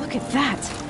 Look at that!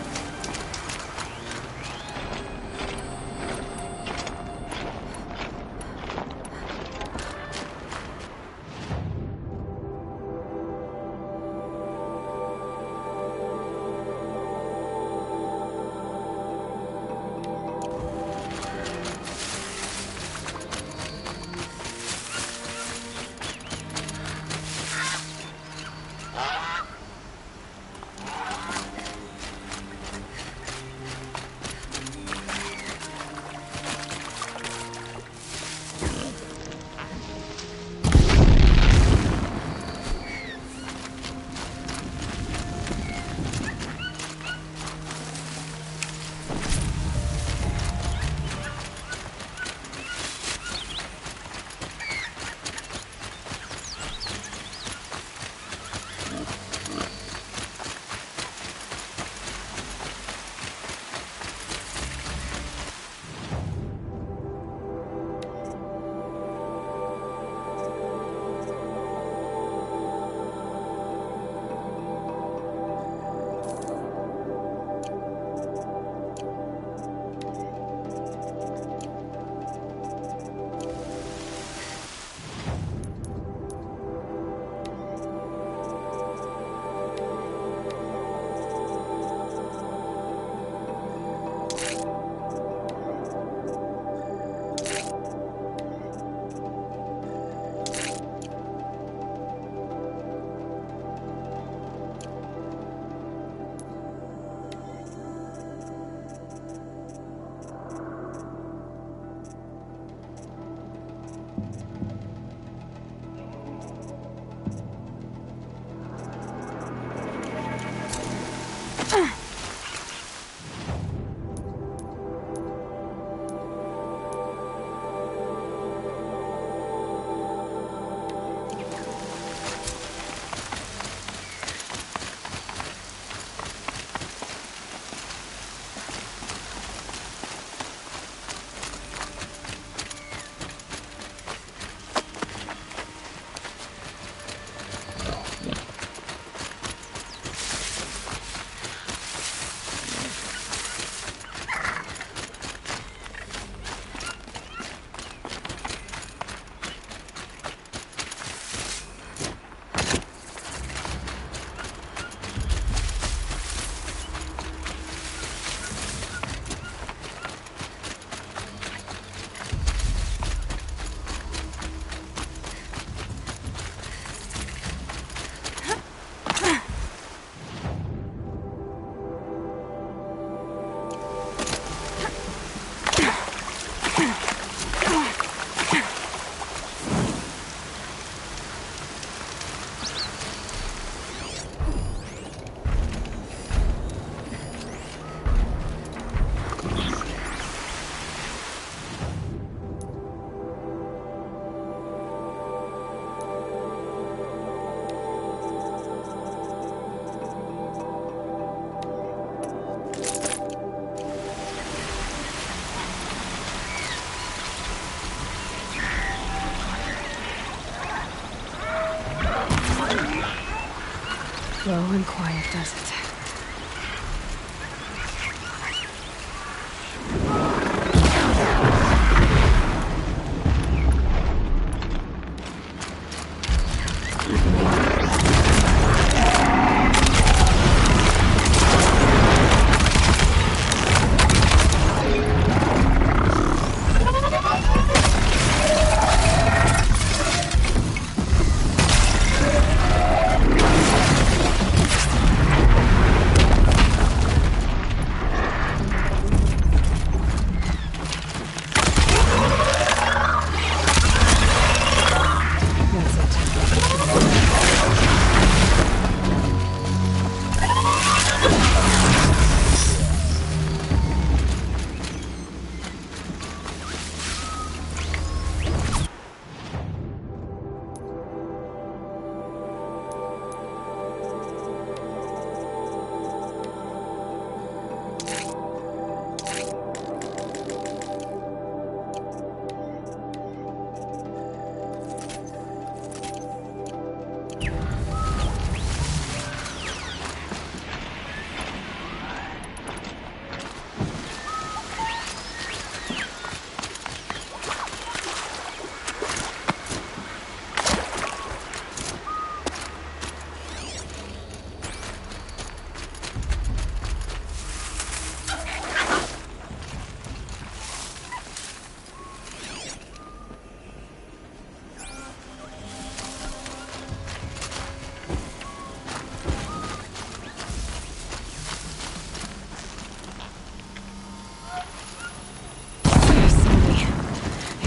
Slow and quiet, does it?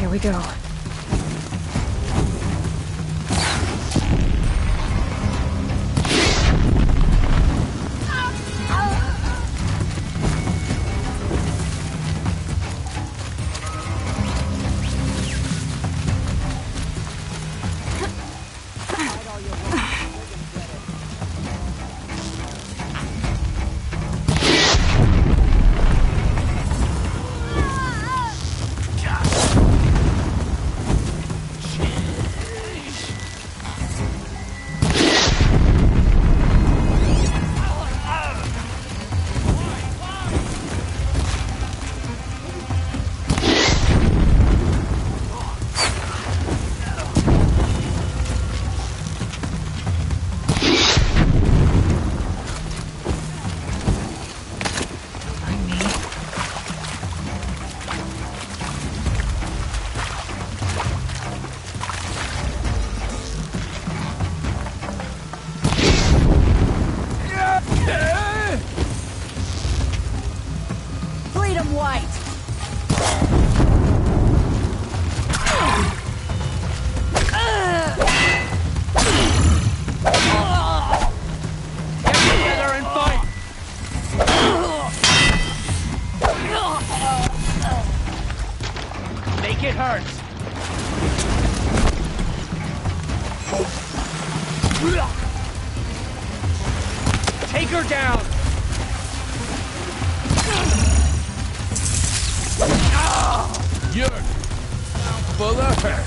Here we go. Freedom White! Get together and fight! Make it hurt! Take her down! You're full of hurt.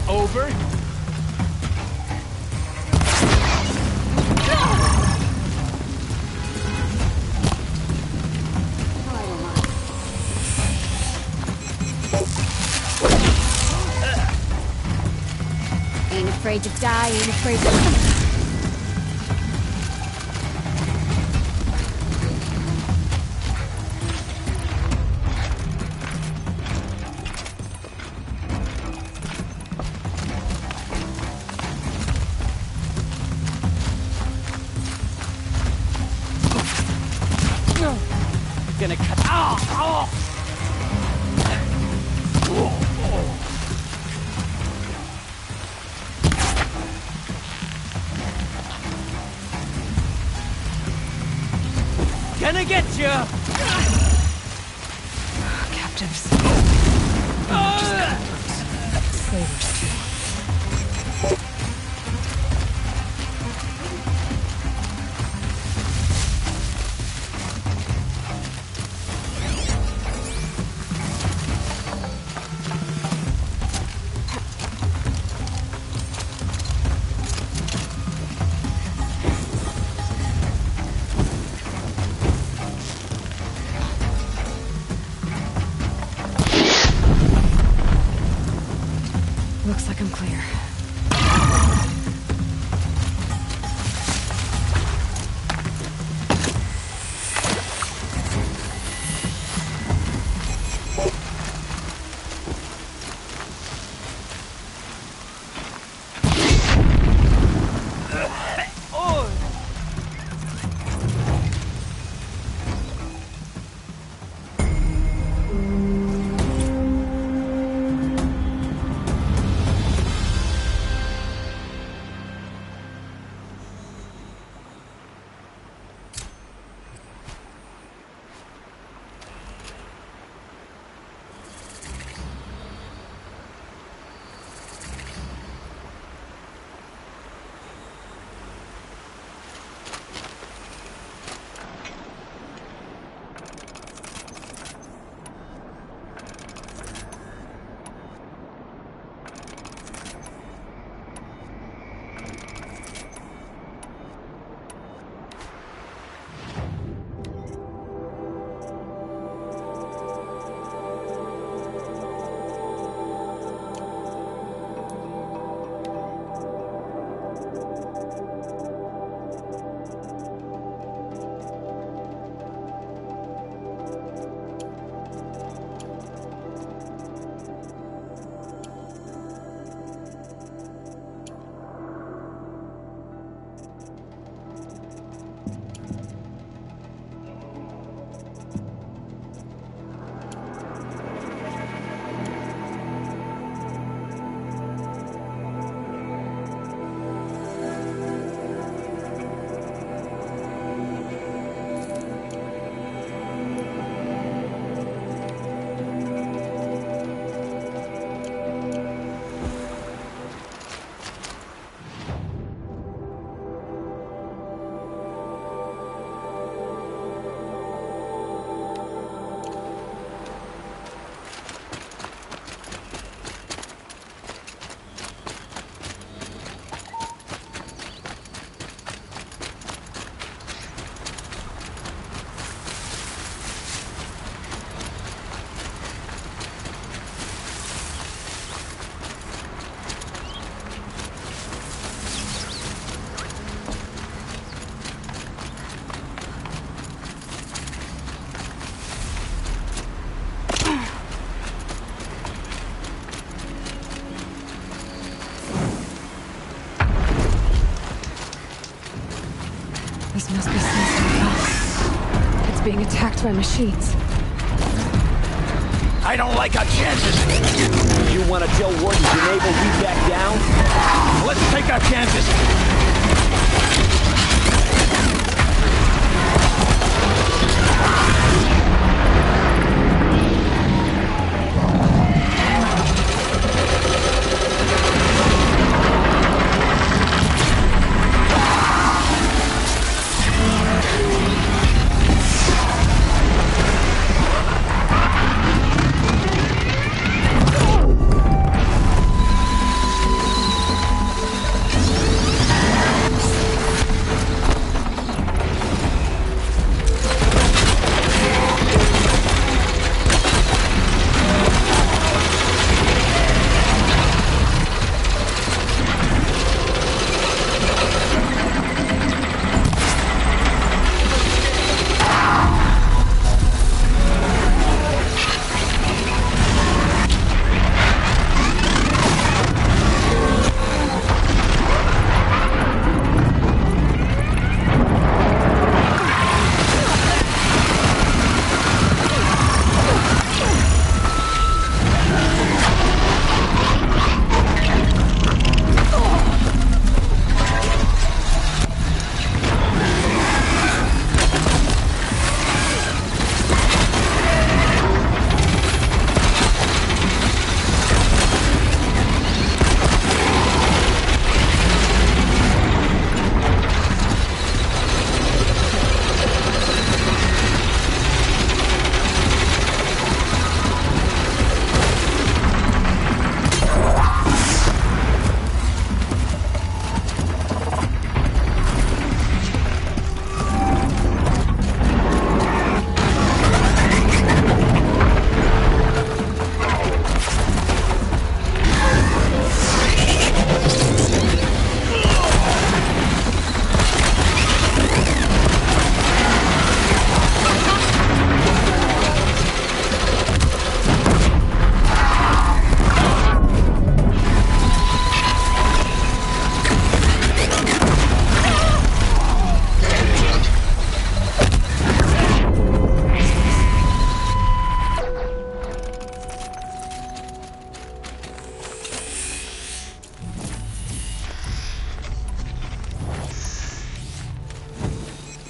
Over? Ain't afraid to die, ain't afraid to... gonna cut. Oh! Gonna get you! Captives. Oh, just cutthroats. Slavers. Looks like I'm clear. This must be something else. It's being attacked by machines. I don't like our chances. You want to tell Warden Geneva we back down? Let's take our chances.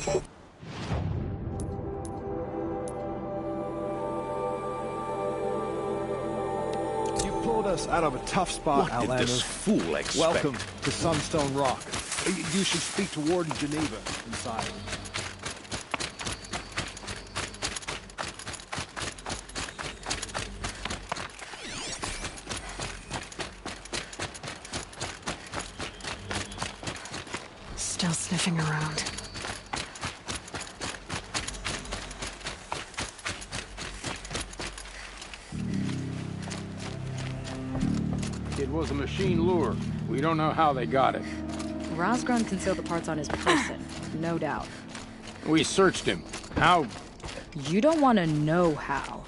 You pulled us out of a tough spot, What did Outlander. this fool expect? Welcome to Sunstone Rock. You should speak to Warden Geneva inside. Still sniffing around. It was a machine lure. We don't know how they got it. Rosgron concealed the parts on his person, no doubt. We searched him. How? You don't want to know how.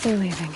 They're leaving.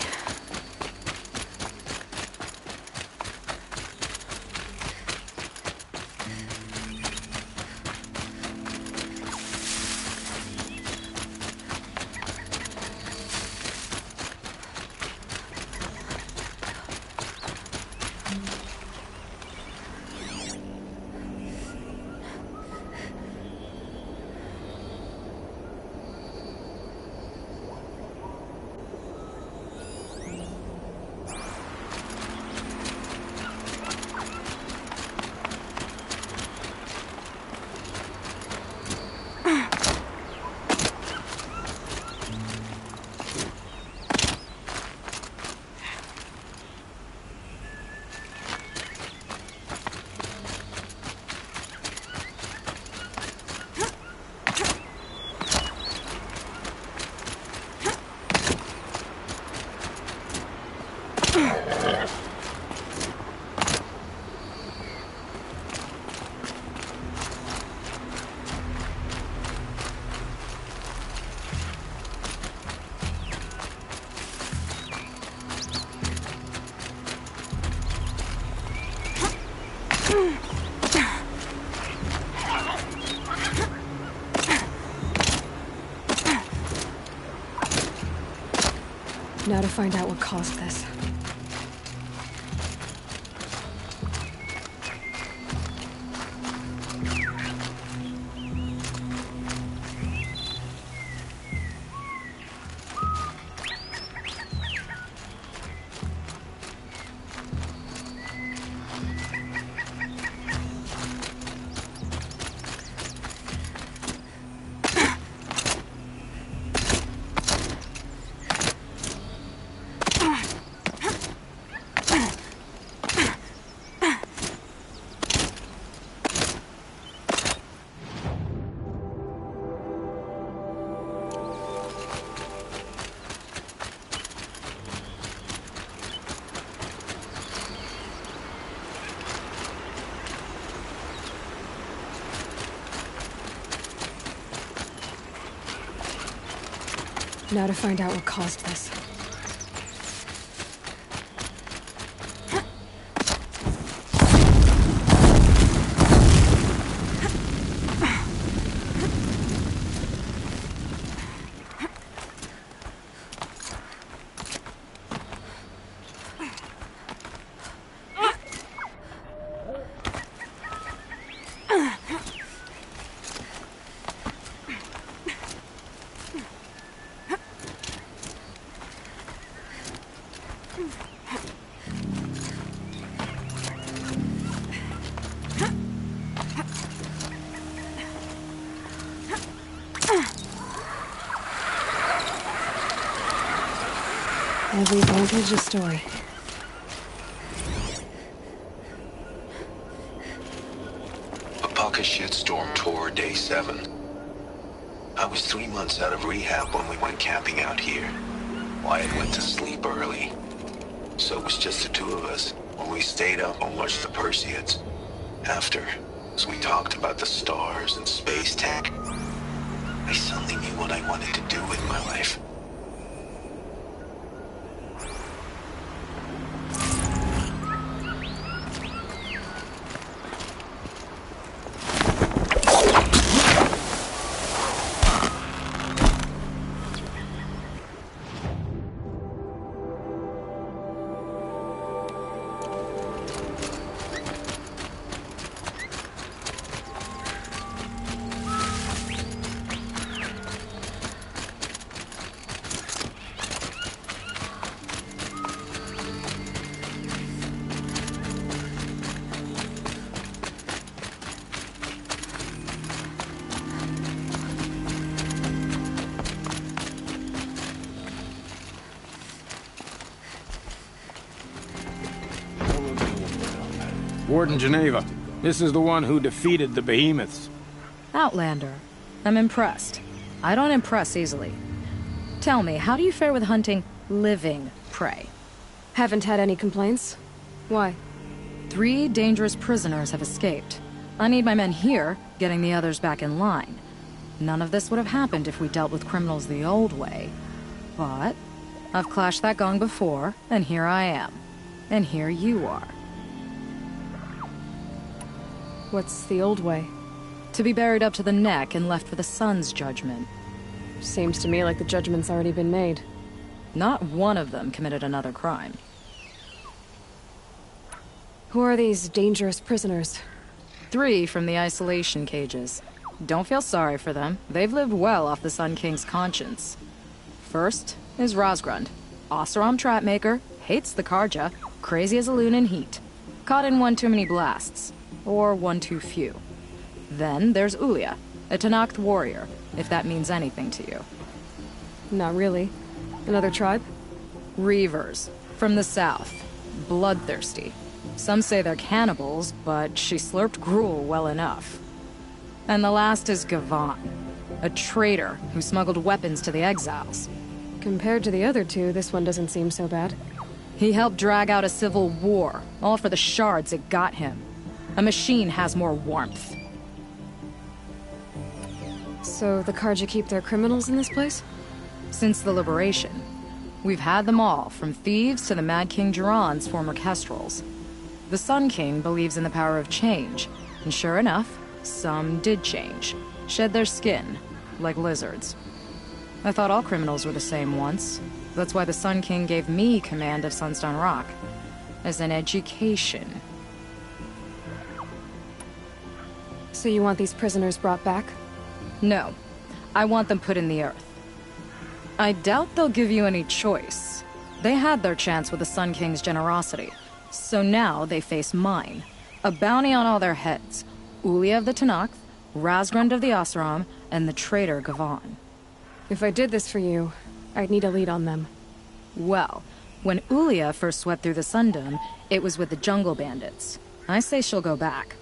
Now to find out what caused this. Now to find out what caused this. Every vantage a story. Apaka shitstorm tour day 7. I was 3 months out of rehab when we went camping out here. Wyatt went to sleep early, so it was just the two of us when we stayed up and watched the Perseids. After, as we talked about the stars and space tech, I suddenly knew what I wanted to do with my life. Warden Geneva, this is the one who defeated the behemoths. Outlander. I'm impressed. I don't impress easily. Tell me, how do you fare with hunting living prey? Haven't had any complaints. Why? 3 dangerous prisoners have escaped. I need my men here, getting the others back in line. None of this would have happened if we dealt with criminals the old way. But I've clashed that gong before, and here I am. And here you are. What's the old way? To be buried up to the neck and left for the sun's judgment. Seems to me like the judgment's already been made. Not one of them committed another crime. Who are these dangerous prisoners? 3 from the isolation cages. Don't feel sorry for them. They've lived well off the Sun King's conscience. First is Rosgrund. Oseram trapmaker, hates the Karja, crazy as a loon in heat. Caught in one too many blasts. Or one too few. Then there's Ulia, a Tenakth warrior, if that means anything to you. Not really. Another tribe? Reavers, from the south. Bloodthirsty. Some say they're cannibals, but she slurped gruel well enough. And the last is Gavan, a traitor who smuggled weapons to the exiles. Compared to the other 2, this one doesn't seem so bad. He helped drag out a civil war, all for the shards it got him. A machine has more warmth. So the Karja keep their criminals in this place? Since the liberation, we've had them all, from thieves to the Mad King Jiran's former kestrels. The Sun King believes in the power of change, and sure enough, some did change. Shed their skin, like lizards. I thought all criminals were the same once. That's why the Sun King gave me command of Sunstone Rock. As an education. So you want these prisoners brought back? No. I want them put in the earth. I doubt they'll give you any choice. They had their chance with the Sun King's generosity. So now they face mine. A bounty on all their heads. Ulia of the Tenakth, Rosgrund of the Oseram, and the traitor Gavan. If I did this for you, I'd need a lead on them. Well, when Ulia first swept through the Sundom, it was with the jungle bandits. I say she'll go back.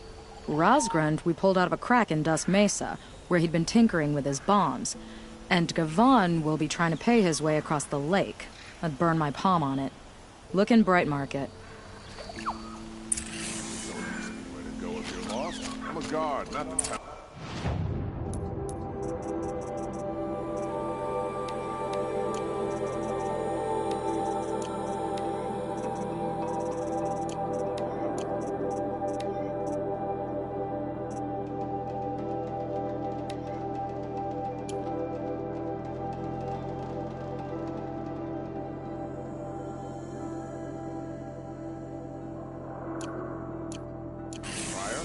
Rosgrund we pulled out of a crack in Dusk Mesa, where he'd been tinkering with his bombs. And Gavan will be trying to pay his way across the lake. I'd burn my palm on it. Look in Bright Market. Where to go if you're lost? I'm a guard, not the town. Fire?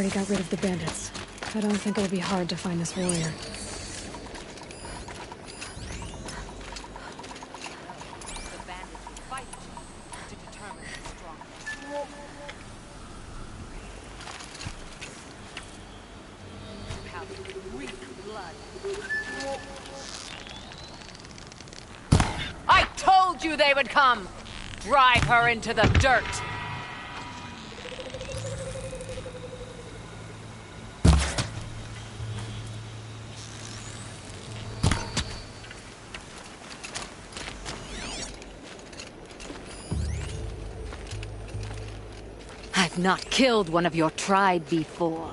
already got rid of the bandits. I don't think it'll be hard to find this warrior. I told you they would come! Drive her into the dirt! I've not killed one of your tribe before.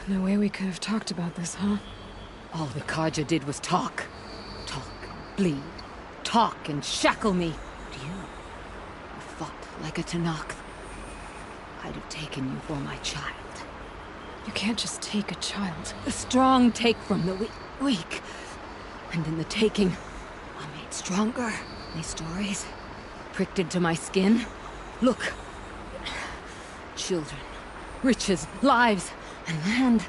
No way we could have talked about this, huh? All the Carja did was talk. Talk, bleed. Talk and shackle me. But you fought like a Tanakh. I'd have taken you for my child. You can't just take a child. The strong take from the weak. And in the taking, I'm made stronger. These stories pricked into my skin. Look. Children, riches, lives, and land.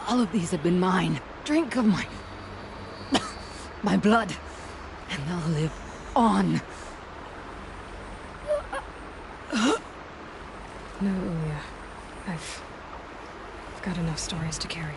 All of these have been mine. Drink of my... my blood. And they'll live on. No, Ulia. I've got enough stories to carry.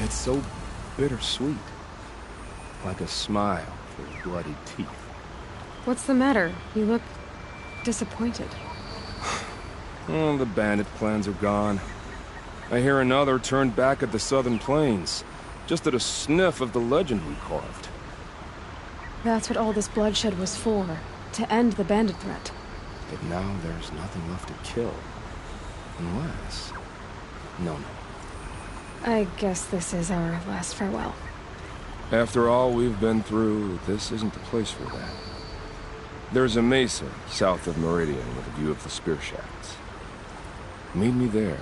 It's so bittersweet. Like a smile through bloody teeth. What's the matter? You look disappointed. Oh, the bandit plans are gone. I hear another turned back at the southern plains, just at a sniff of the legend we carved. That's what all this bloodshed was for. To end the bandit threat. But now there's nothing left to kill. Unless... No. I guess this is our last farewell. After all we've been through, this isn't the place for that. There's a mesa south of Meridian with a view of the spear shafts. Meet me there.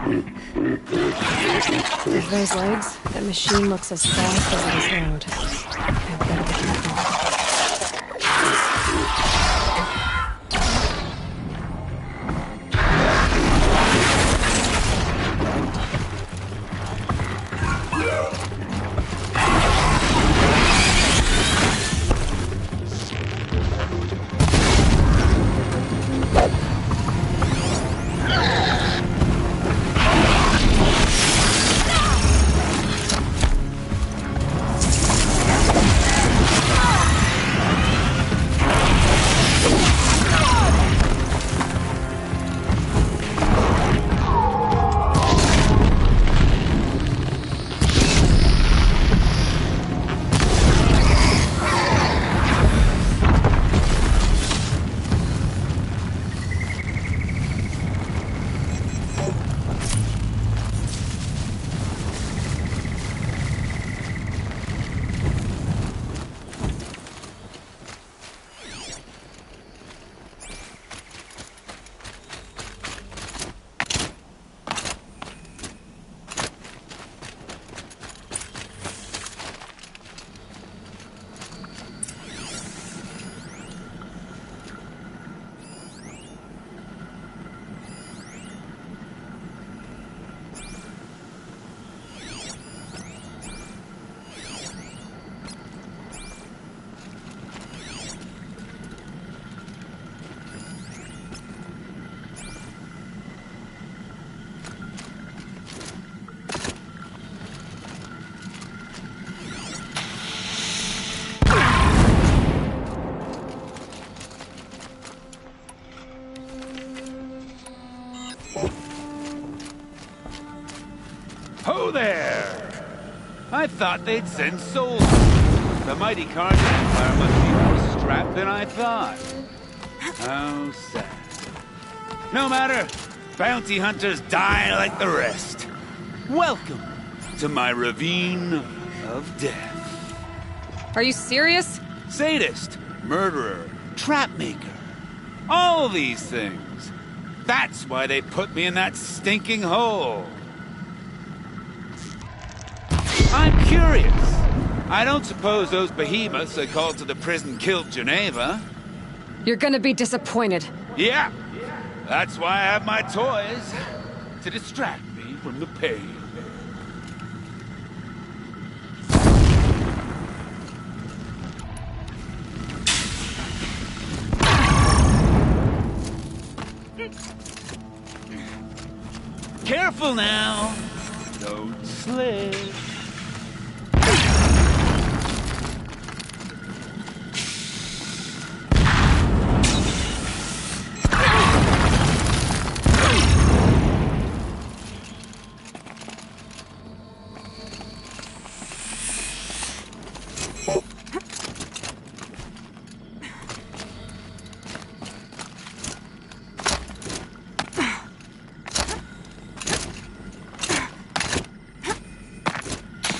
With those legs, that machine looks as fast as it is loud. I better be careful. Ho there! I thought they'd send soldiers. The mighty Carnage Empire must be more strapped than I thought. How sad. No matter, bounty hunters die like the rest. Welcome to my ravine of death. Are you serious? Sadist, murderer, trapmaker. All these things. That's why they put me in that stinking hole. I'm curious. I don't suppose those behemoths I called to the prison killed Geneva. You're gonna be disappointed. Yeah. That's why I have my toys. To distract me from the pain. Careful now. Don't slip.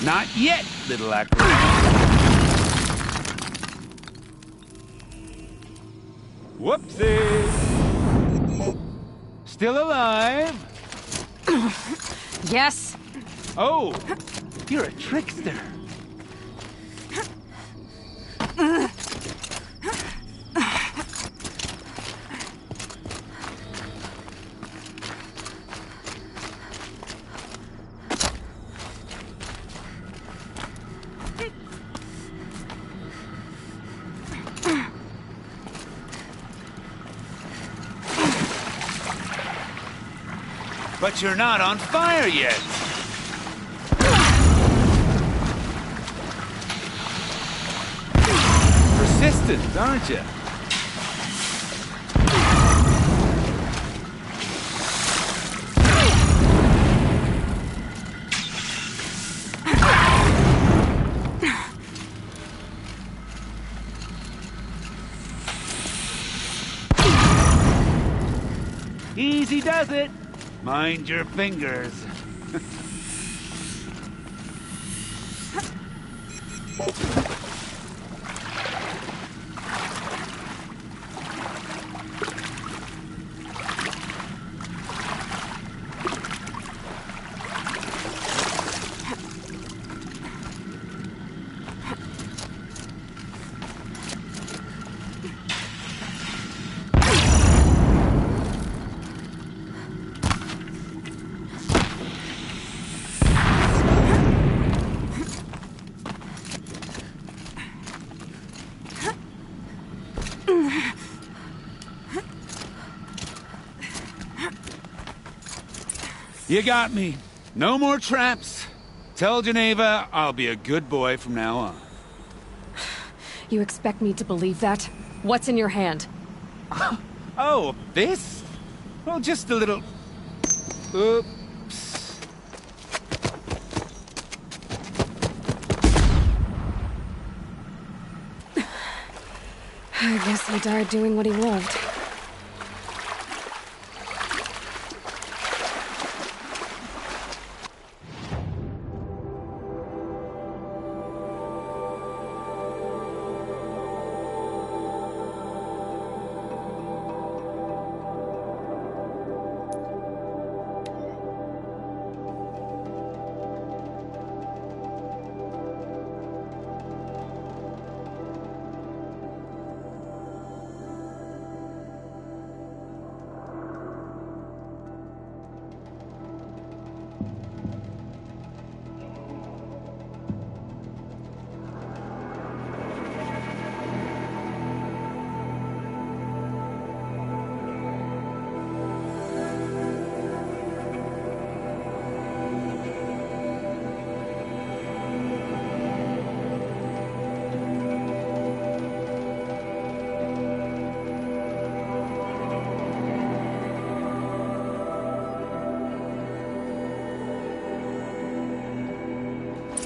Not yet, little acrobat. Whoopsie! Still alive? Yes? Oh, you're a trickster. But you're not on fire yet. Persistent, aren't you? Easy does it. Mind your fingers. You got me. No more traps. Tell Geneva I'll be a good boy from now on. You expect me to believe that? What's in your hand? Oh, this? Well, just a little... Oops. I guess he died doing what he loved.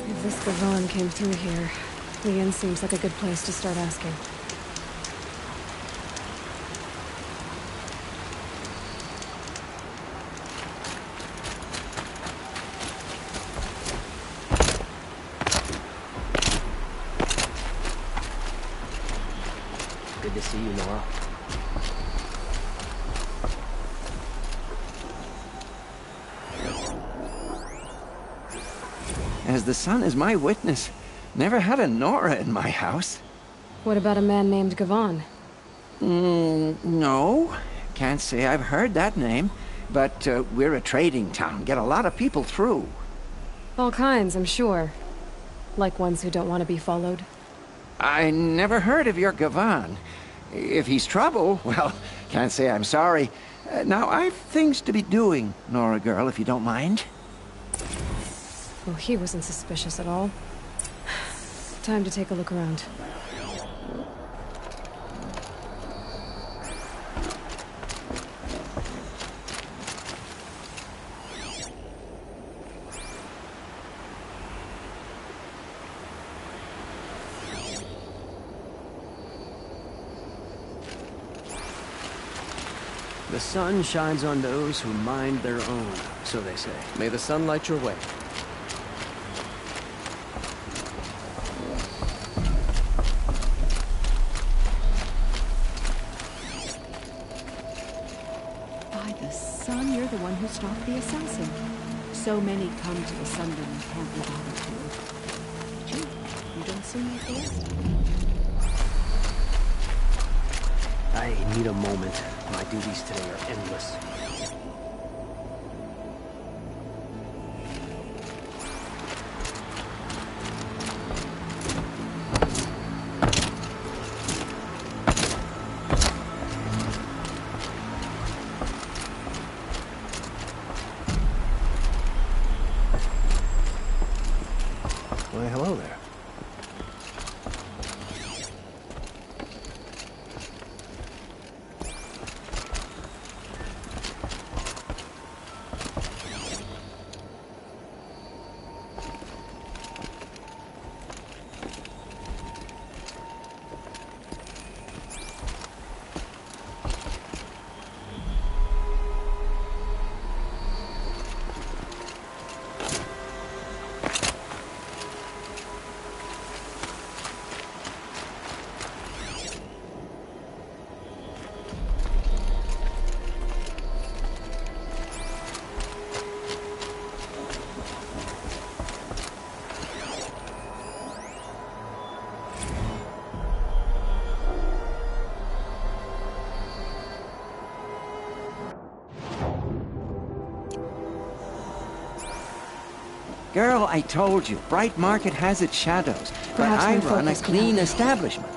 If this Gavan came through here, the inn seems like a good place to start asking. Good to see you, Nora. As the sun is my witness, never had a Nora in my house. What about a man named Gavan? No. Can't say I've heard that name. But we're a trading town. Get a lot of people through. All kinds, I'm sure. Like ones who don't want to be followed. I never heard of your Gavan. If he's trouble, well, can't say I'm sorry. Now, I've things to be doing, Nora girl, if you don't mind. Well, he wasn't suspicious at all. Time to take a look around. The sun shines on those who mind their own, so they say. May the sun light your way. By the sun, you're the one who stopped the assassin. So many come to the Sunburn and can't be bothered to. Gee, you don't seem like the rest. I need a moment. My duties today are endless. Why, hello there. Girl, I told you, Bright Market has its shadows, but Perhaps I when run a focus can clean help. establishment.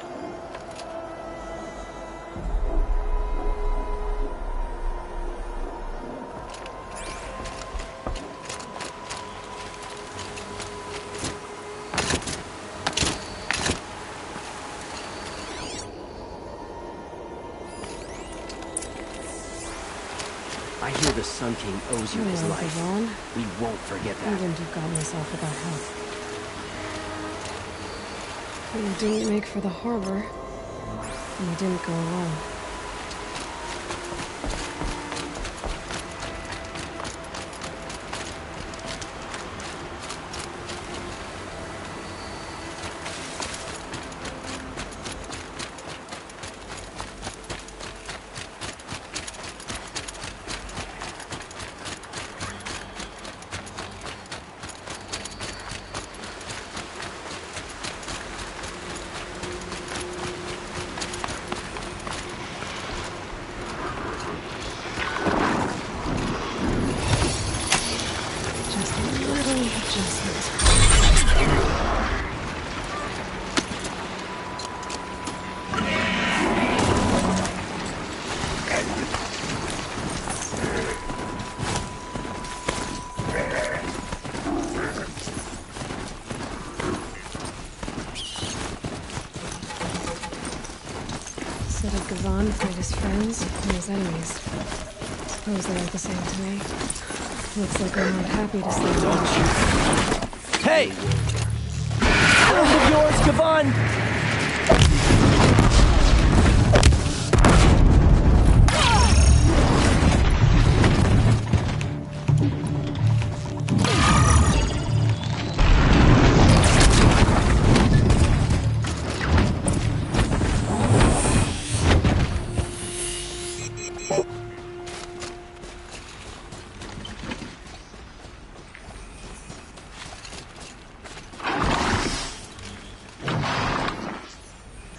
the Sun King owes you his life. Vaughn. We won't forget I that. wouldn't have gotten this off without help. We didn't make for the harbor, and we didn't go alone. Said of Gavan fight his friends and his enemies. Suppose they are the same to me. Looks like we're not happy to see them. Hey! Friend of yours, Gavan!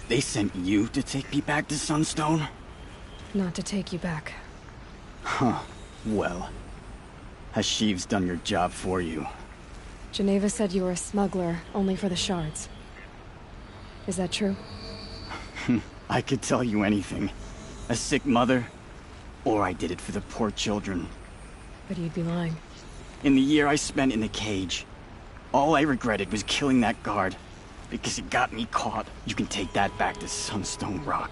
They sent you to take me back to Sunstone? Not to take you back. Huh. Well, Hashiv's done your job for you. Geneva said you were a smuggler, only for the shards. Is that true? I could tell you anything. A sick mother, or I did it for the poor children. But you'd be lying. In the year I spent in the cage, all I regretted was killing that guard. Because it got me caught. You can take that back to Sunstone Rock.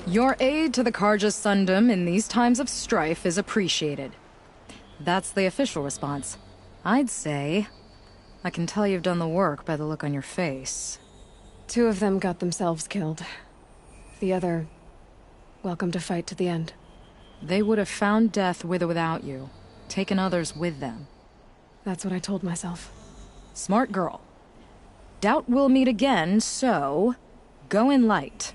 Your aid to the Karja Sundom in these times of strife is appreciated. That's the official response. I'd say... I can tell you've done the work by the look on your face. 2 of them got themselves killed. The other... welcome to fight to the end. They would have found death with or without you. Taken others with them. That's what I told myself. Smart girl. Doubt we'll meet again, so... go in light.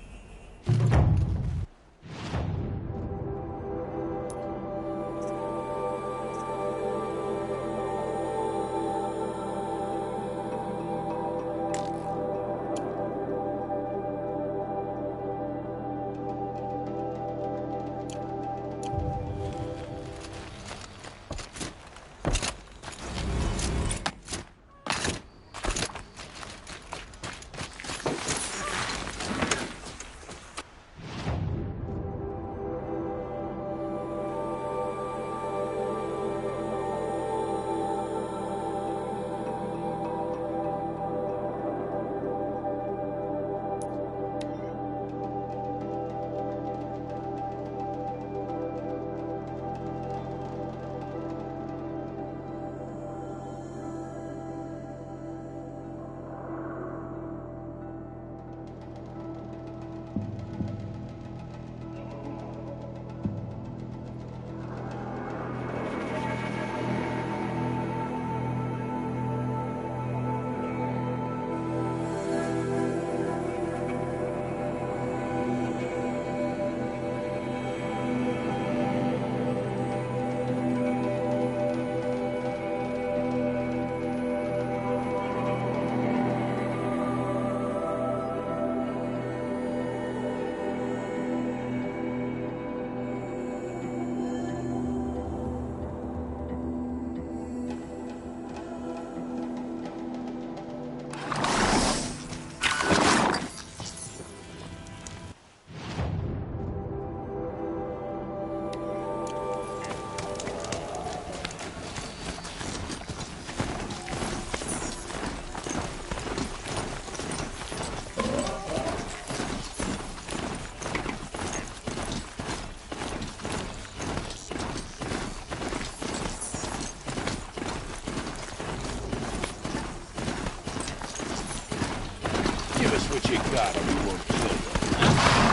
What you got, or we won't kill you.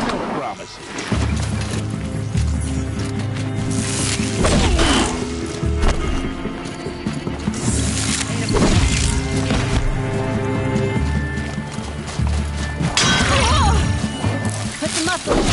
No promises. Put some muscle.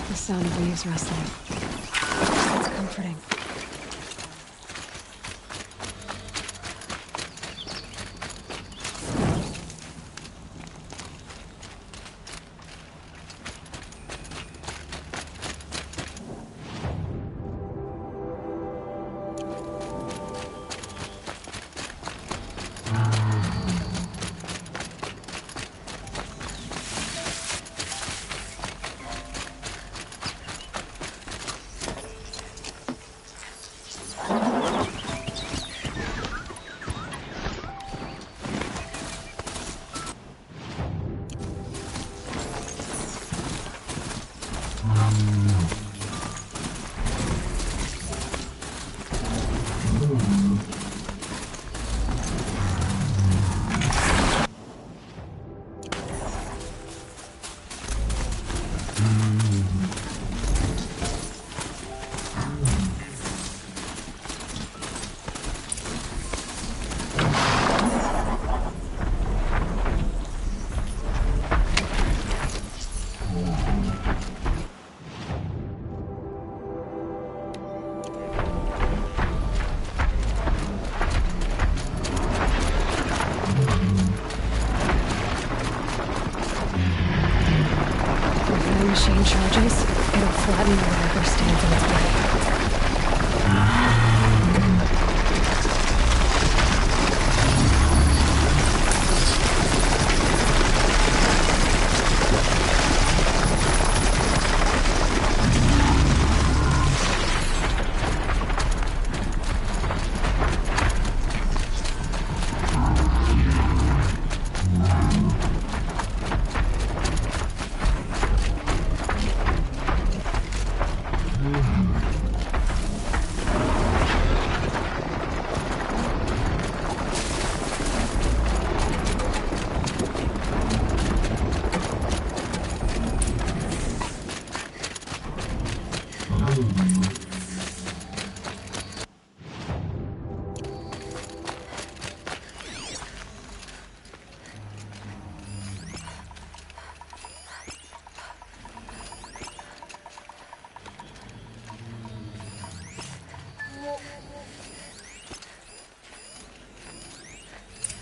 The sound of leaves rustling. It's comforting. see whatever stands in its way.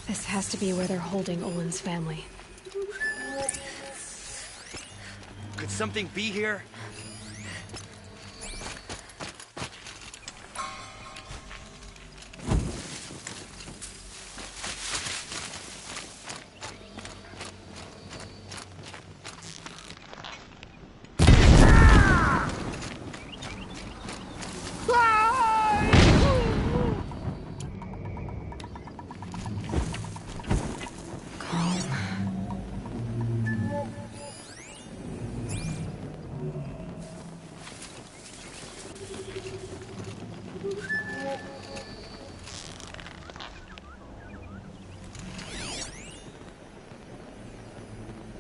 This has to be where they're holding Olin's family. Could something be here?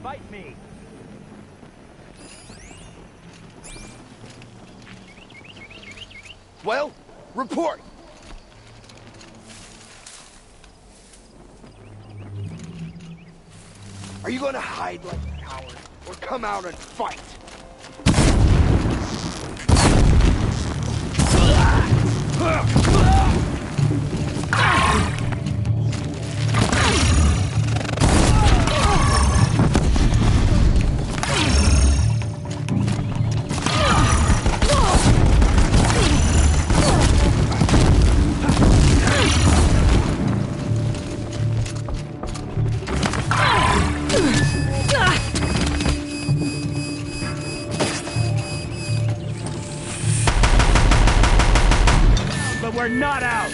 Fight me! Well, report! Are you gonna hide like a coward, or come out and fight? But we're not out!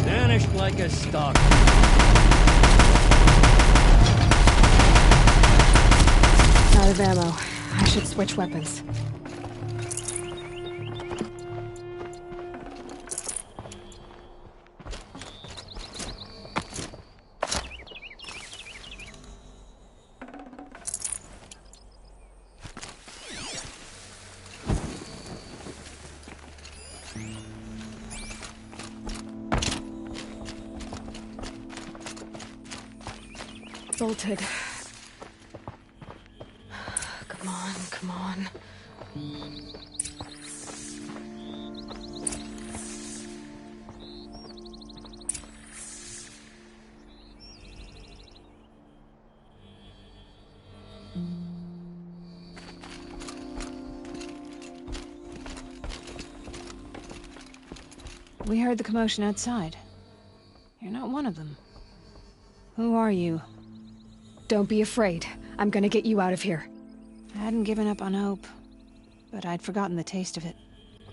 Vanished like a stalk. Out of ammo. I should switch weapons. Bolted. Come on, come on. We heard the commotion outside. You're not one of them. Who are you? Don't be afraid. I'm gonna get you out of here. I hadn't given up on hope, but I'd forgotten the taste of it.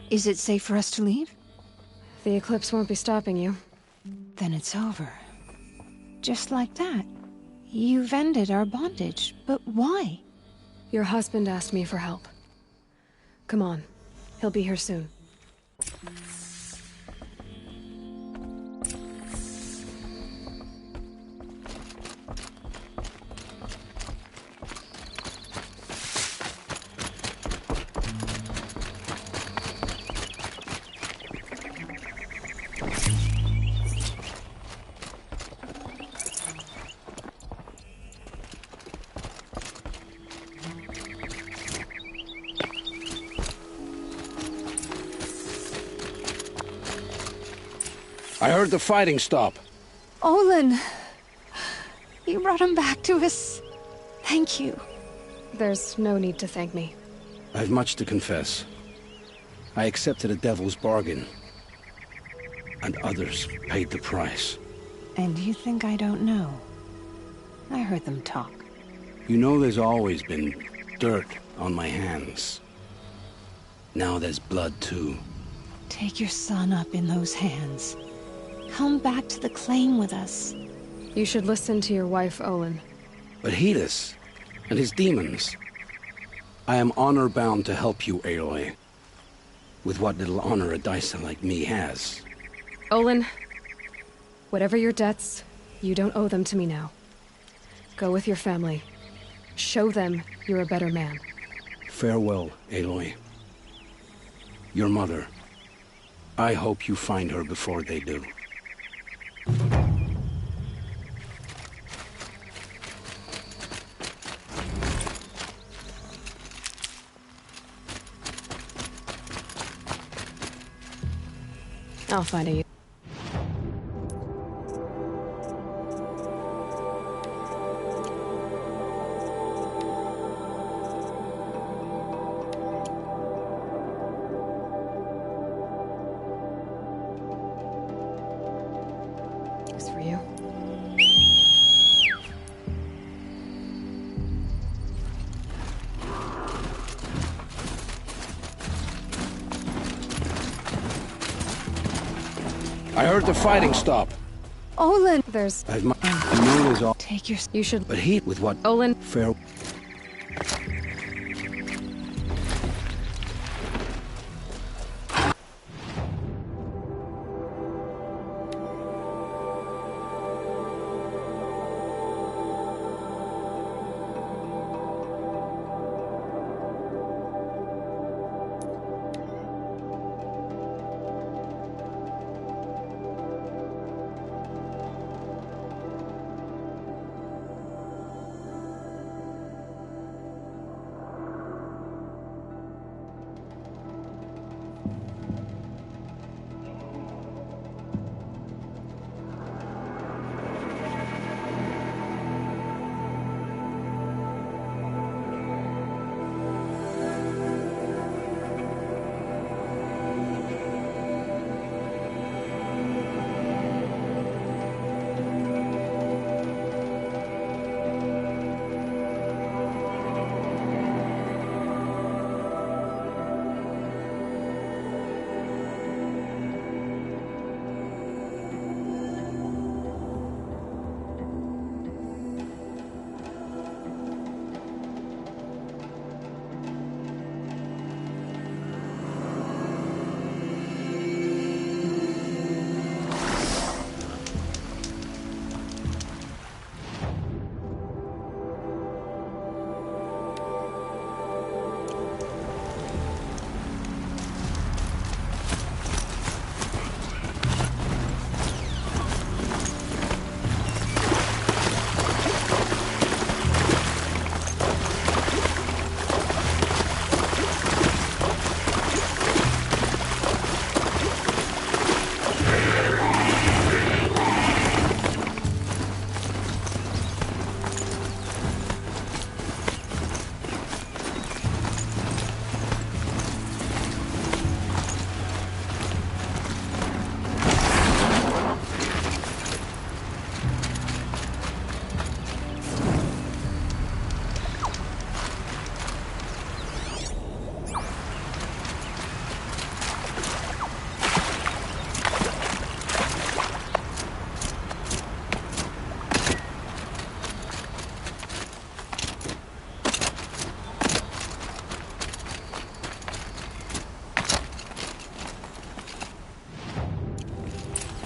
Is it safe for us to leave? The eclipse won't be stopping you. Then it's over. Just like that. You've ended our bondage, but why? Your husband asked me for help. Come on. He'll be here soon. I heard the fighting stop. Olin! You brought him back to us. Thank you. There's no need to thank me. I've much to confess. I accepted a devil's bargain. And others paid the price. And you think I don't know? I heard them talk. You know there's always been dirt on my hands. Now there's blood too. Take your son up in those hands. Come back to the claim with us. You should listen to your wife, Olin. But Hedis and his demons. I am honor-bound to help you, Aloy. With what little honor a Dyson like me has. Olin, whatever your debts, you don't owe them to me now. Go with your family. Show them you're a better man. Farewell, Aloy. Your mother. I hope you find her before they do. I'll find a... It's for you. I heard the fighting stop. Olin! There's... You know there's all... Take your... You should... But he... With what... Olin... Fair...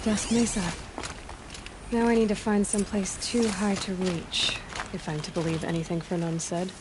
Dusk Mesa. Now I need to find someplace too high to reach, if I'm to believe anything Fernand said.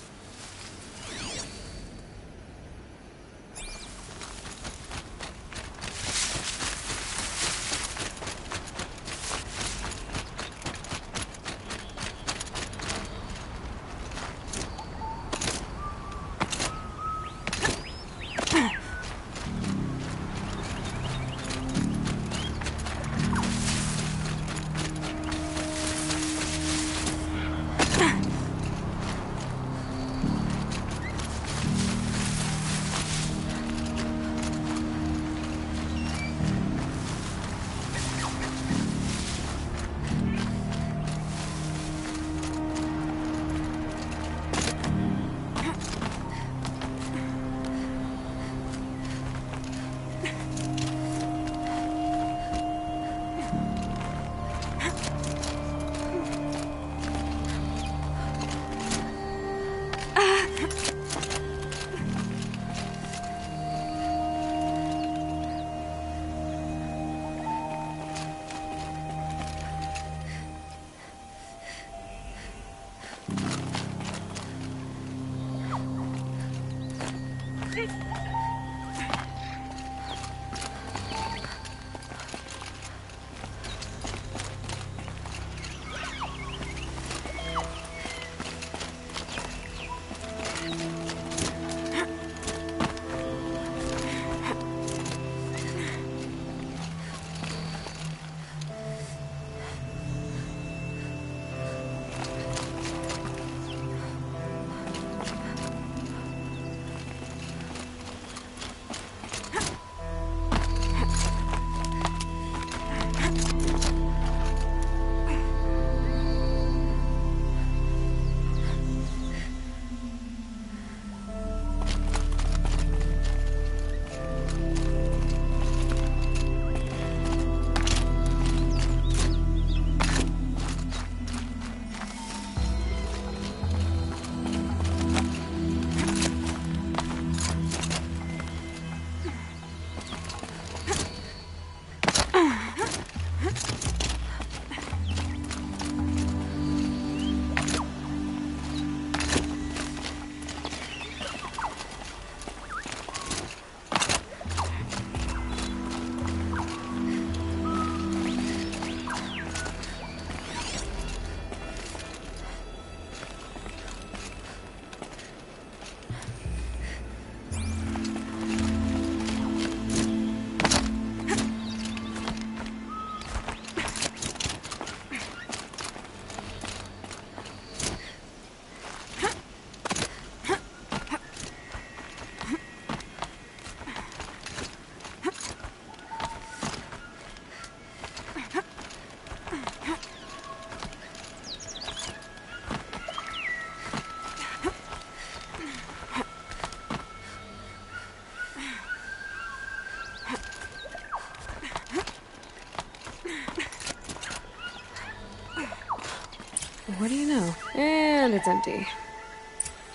what do you know? And it's empty.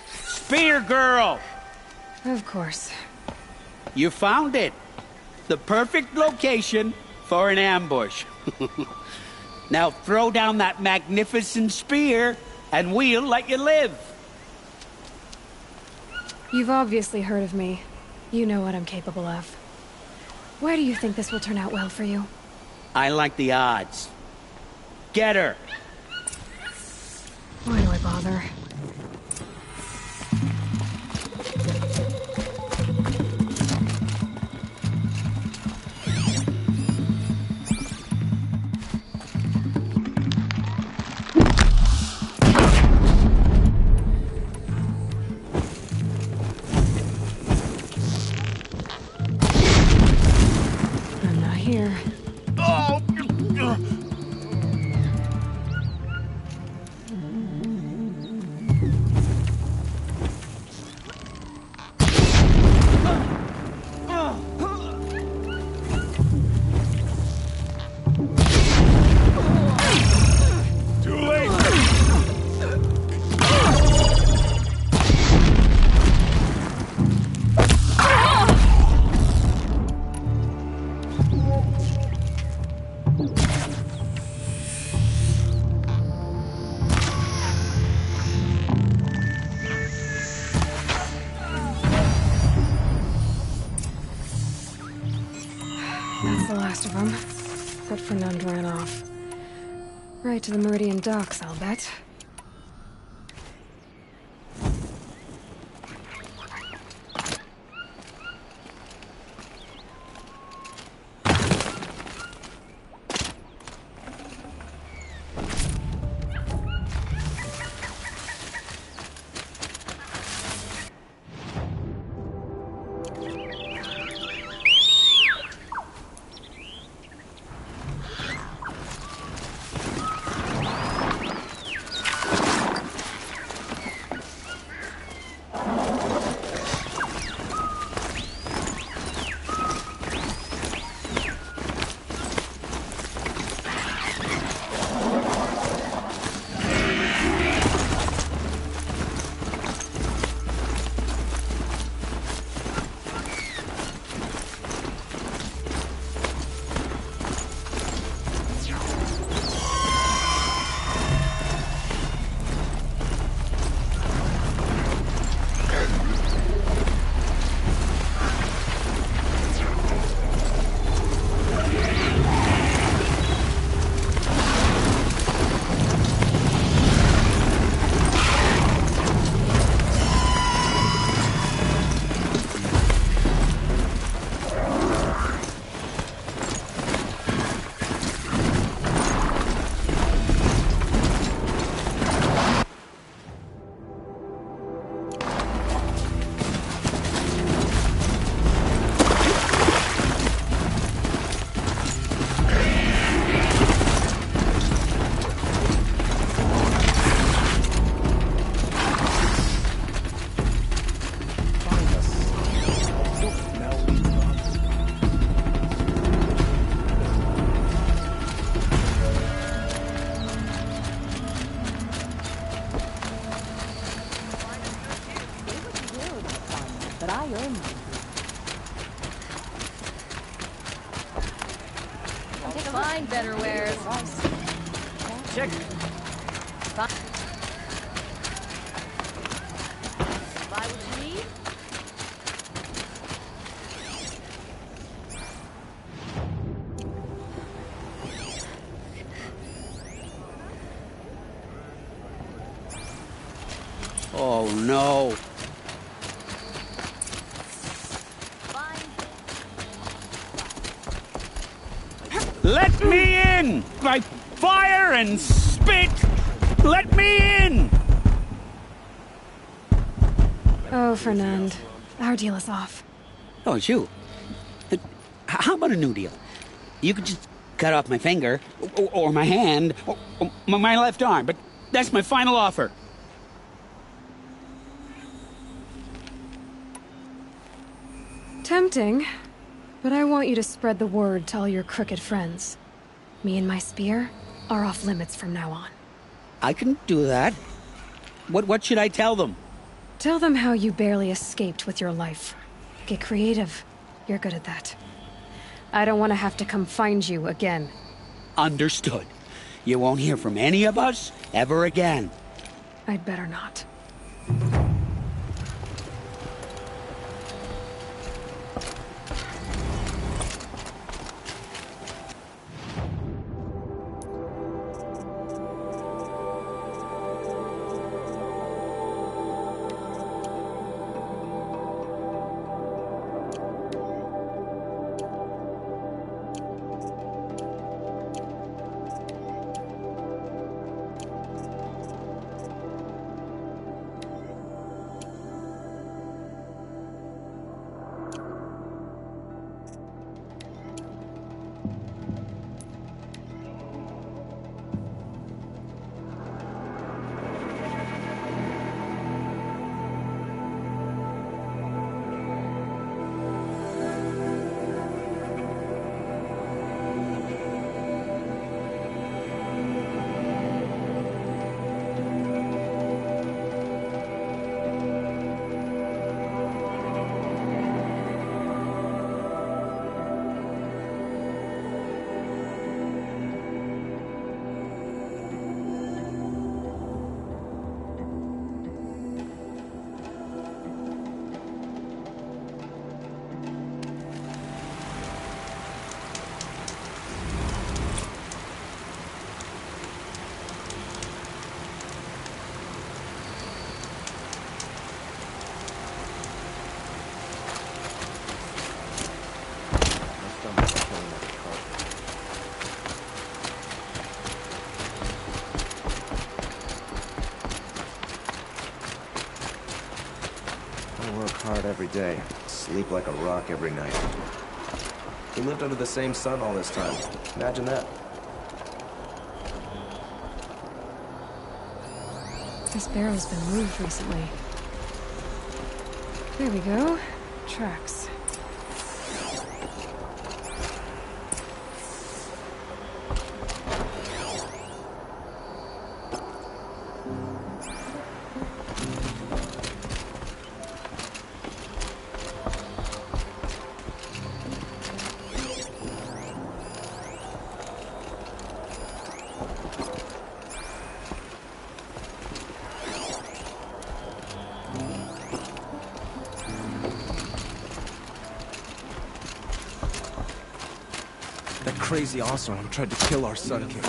Spear girl! Of course. You found it. The perfect location for an ambush. Now throw down that magnificent spear, and we'll let you live. You've obviously heard of me. You know what I'm capable of. Why do you think this will turn out well for you? I like the odds. Get her! Why do I bother? I'm not here. Oh! Too late! That's the last of them. But Fernand ran off. Right to the Meridian docks, I'll bet. But I earned mine. Find better wares. Check. Buy what you need. Oh no. Let me in! By fire and spit! Let me in! Oh, Fernand. Our deal is off. Oh, it's you. How about a new deal? You could just cut off my finger, or my hand, or my left arm, but that's my final offer. Tempting, but I want you to spread the word to all your crooked friends. Me and my spear are off limits from now on. I can do that. What should I tell them? Tell them how you barely escaped with your life. Get creative. You're good at that. I don't want to have to come find you again. Understood. You won't hear from any of us ever again. I'd better not. Hard every day, sleep like a rock every night. We lived under the same sun all this time. Imagine that. This barrel's been moved recently. There we go. Tracks. That crazy Oseram tried to kill our Sun King.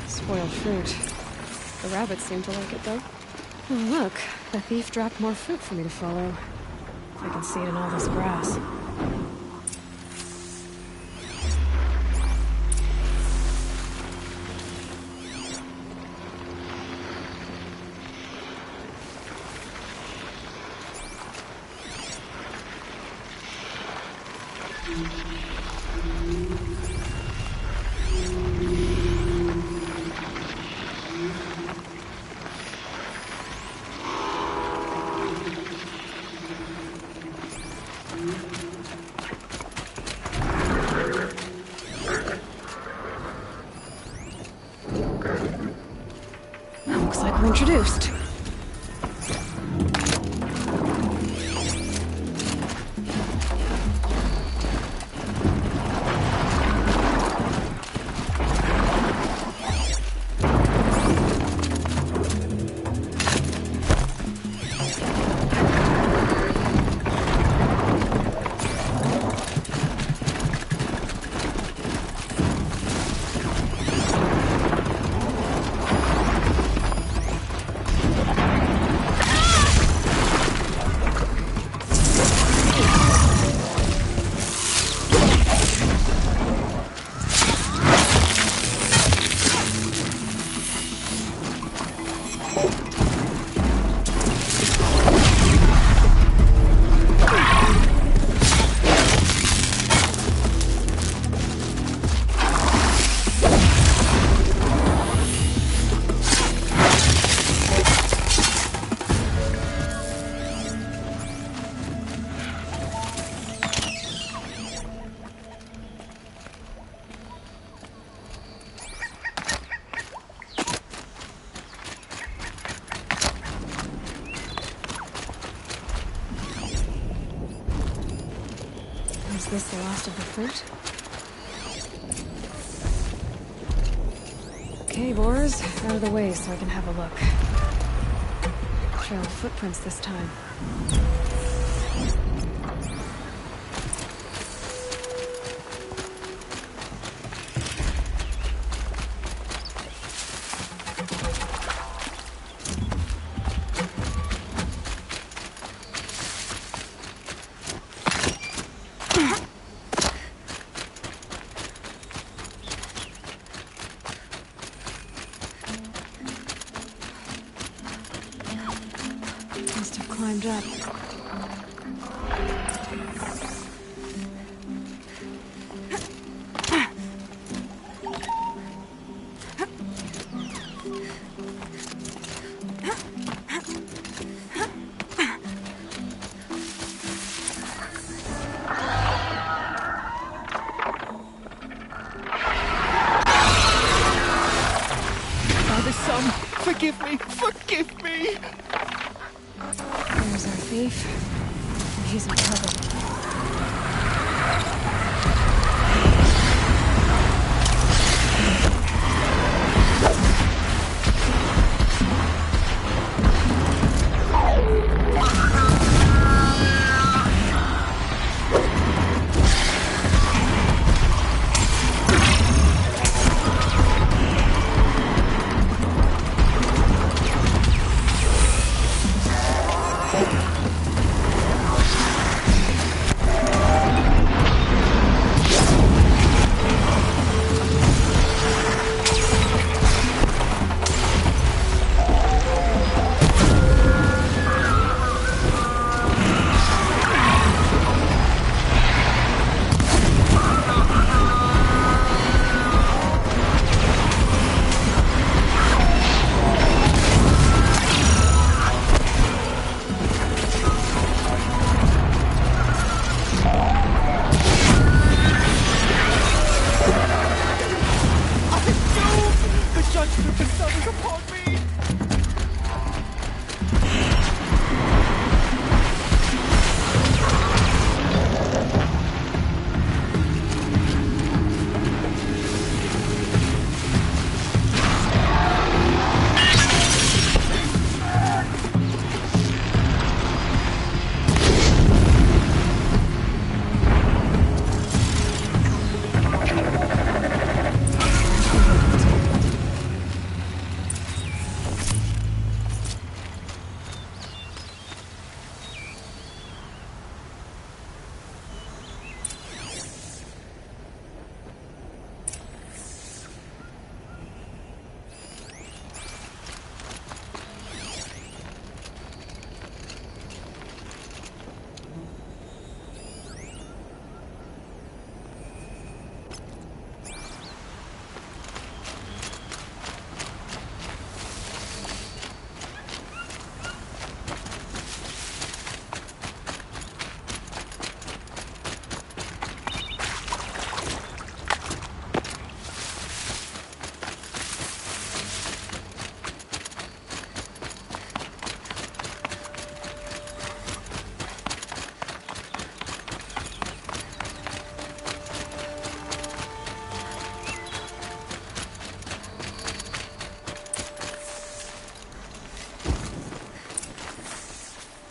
Spoiled fruit. The rabbits seem to like it, though. Oh, look. The thief dropped more fruit for me to follow. I can see it in all this grass. We're introduced. Is this the last of the fruit? Okay, boars, out of the way so I can have a look. Trail of footprints this time. Must have climbed up. Father, son, forgive me, forgive me! There's our thief. And he's in trouble.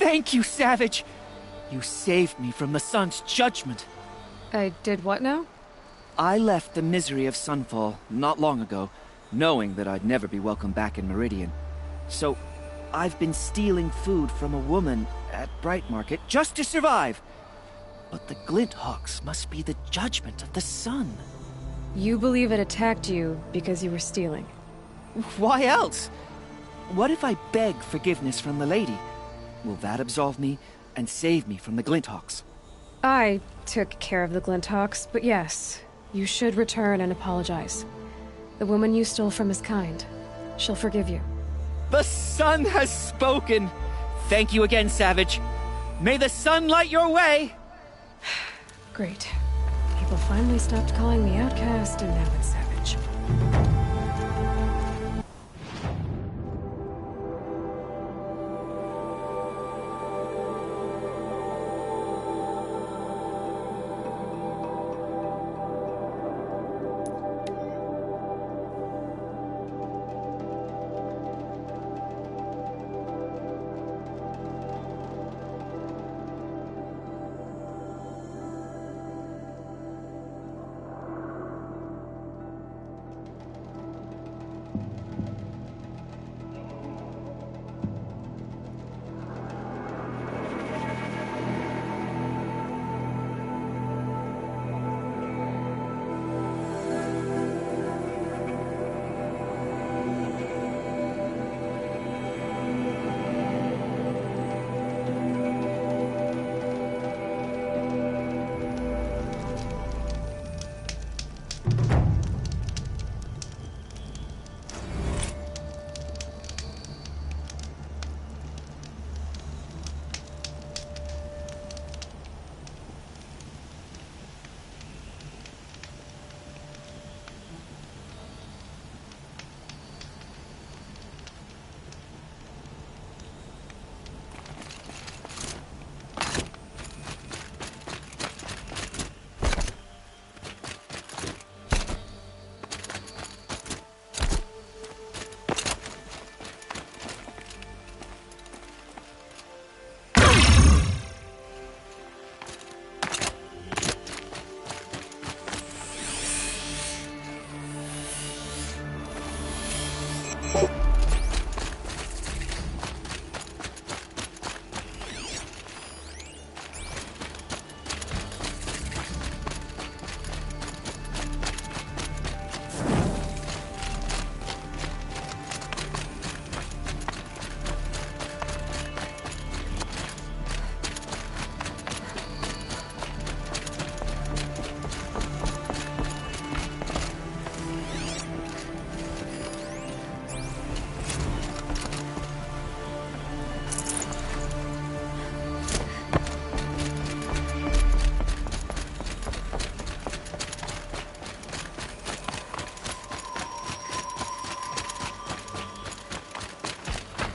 Thank you, Savage! You saved me from the sun's judgment. I did what now? I left the misery of Sunfall not long ago, knowing that I'd never be welcome back in Meridian. So, I've been stealing food from a woman at Bright Market just to survive. But the Glinthawks must be the judgment of the sun. You believe it attacked you because you were stealing? Why else? What if I beg forgiveness from the lady? Will that absolve me and save me from the Glinthawks? I took care of the Glinthawks, but yes, you should return and apologize. The woman you stole from is kind. She'll forgive you. The sun has spoken! Thank you again, Savage. May the sun light your way! Great. People finally stopped calling me outcast, and now it's Savage.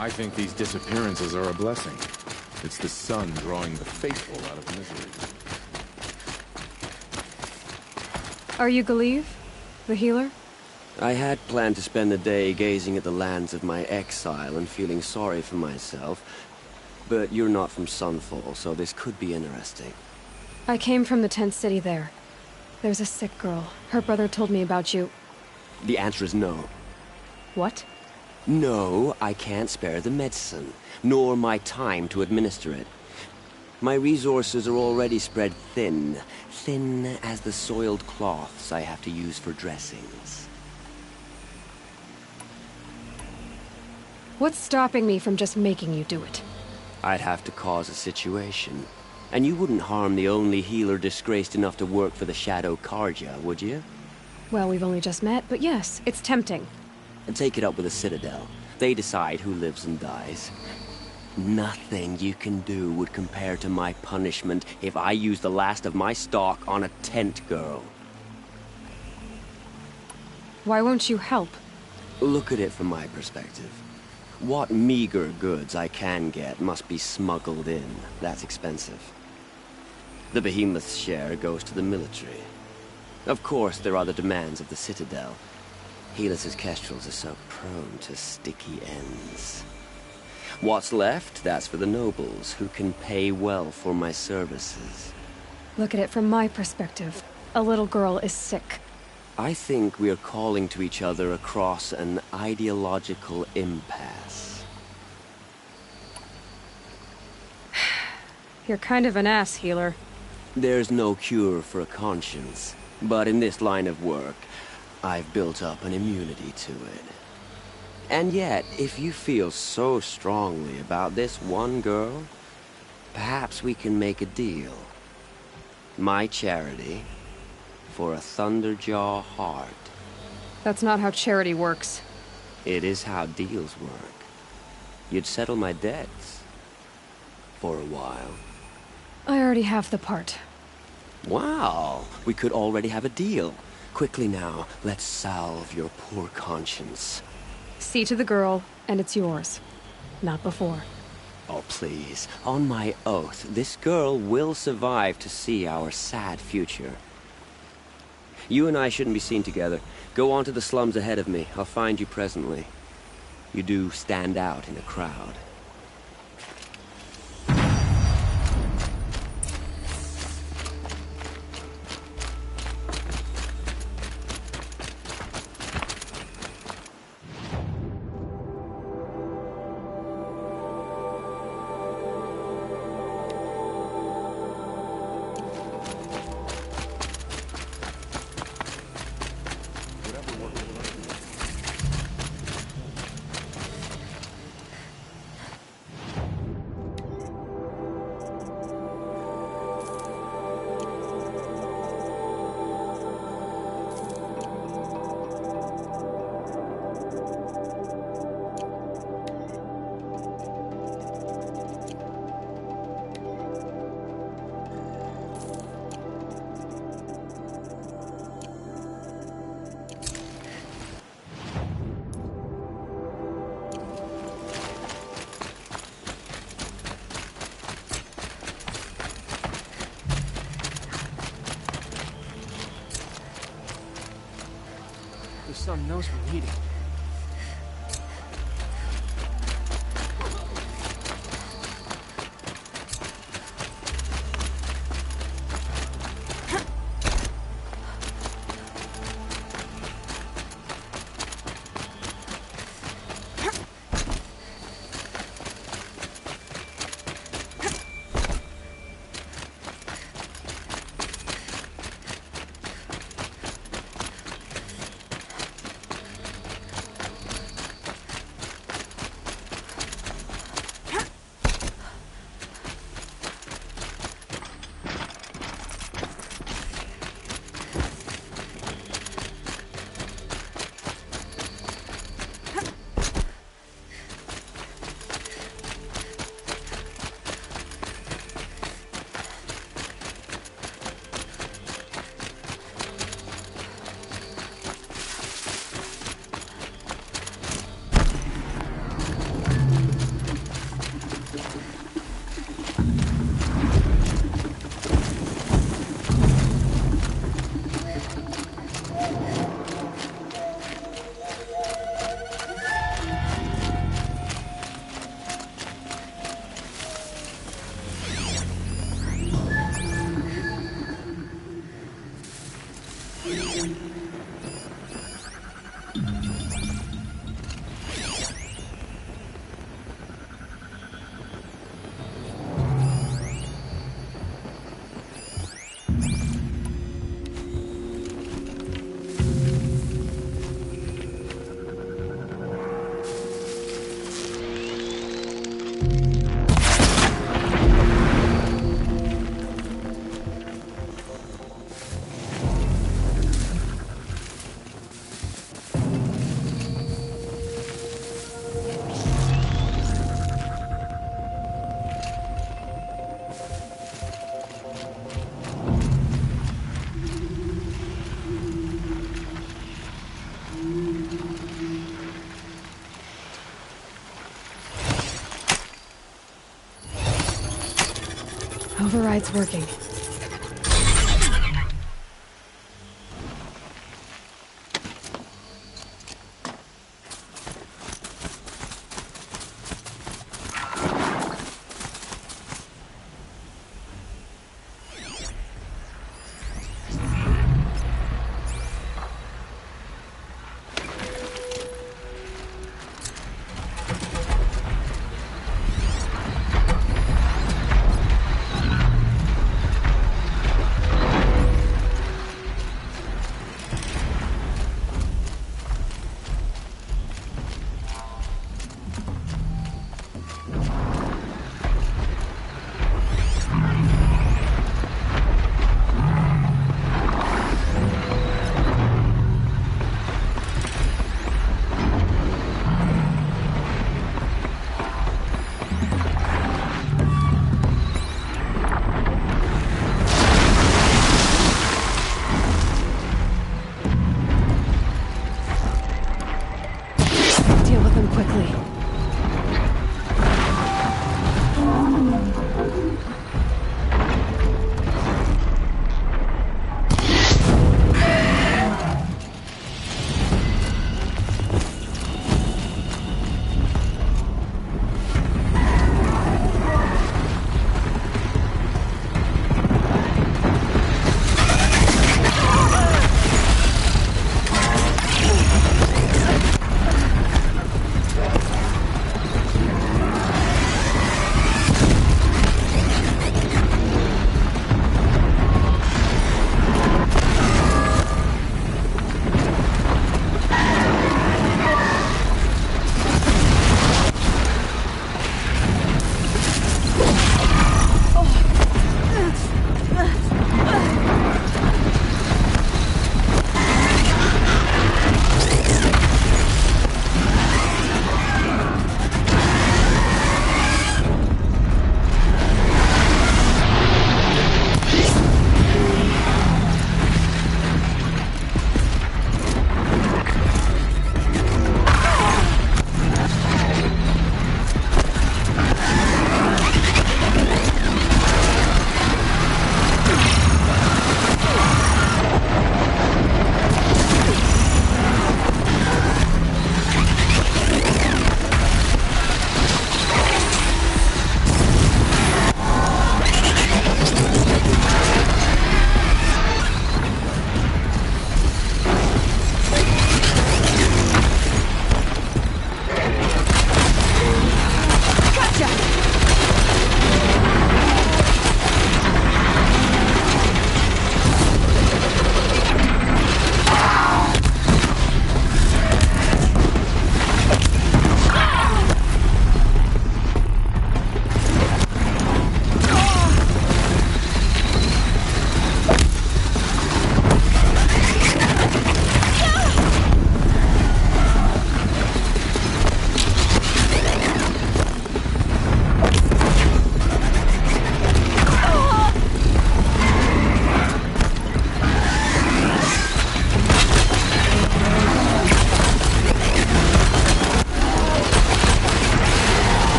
I think these disappearances are a blessing. It's the sun drawing the faithful out of misery. Are you Galeev? The healer? I had planned to spend the day gazing at the lands of my exile and feeling sorry for myself. But you're not from Sunfall, so this could be interesting. I came from the tent city there. There's a sick girl. Her brother told me about you. The answer is no. What? No, I can't spare the medicine, nor my time to administer it. My resources are already spread thin, thin as the soiled cloths I have to use for dressings. What's stopping me from just making you do it? I'd have to cause a situation. And you wouldn't harm the only healer disgraced enough to work for the Shadow Carja, would you? Well, we've only just met, but yes, it's tempting. And take it up with the Citadel. They decide who lives and dies. Nothing you can do would compare to my punishment if I used the last of my stock on a tent girl. Why won't you help? Look at it from my perspective. What meager goods I can get must be smuggled in. That's expensive. The Behemoth's share goes to the military. Of course, there are the demands of the Citadel. Helis's kestrels are so prone to sticky ends. What's left, that's for the nobles, who can pay well for my services. Look at it from my perspective. A little girl is sick. I think we are calling to each other across an ideological impasse. You're kind of an ass, healer. There's no cure for a conscience, but in this line of work, I've built up an immunity to it. And yet, if you feel so strongly about this one girl, perhaps we can make a deal. My charity for a Thunderjaw heart. That's not how charity works. It is how deals work. You'd settle my debts. For a while. I already have the part. Wow, we could already have a deal. Quickly now, let's salve your poor conscience. See to the girl, and it's yours. Not before. Oh, please. On my oath, this girl will survive to see our sad future. You and I shouldn't be seen together. Go on to the slums ahead of me. I'll find you presently. You do stand out in a crowd. The sun knows we're eating. Override's working. quickly.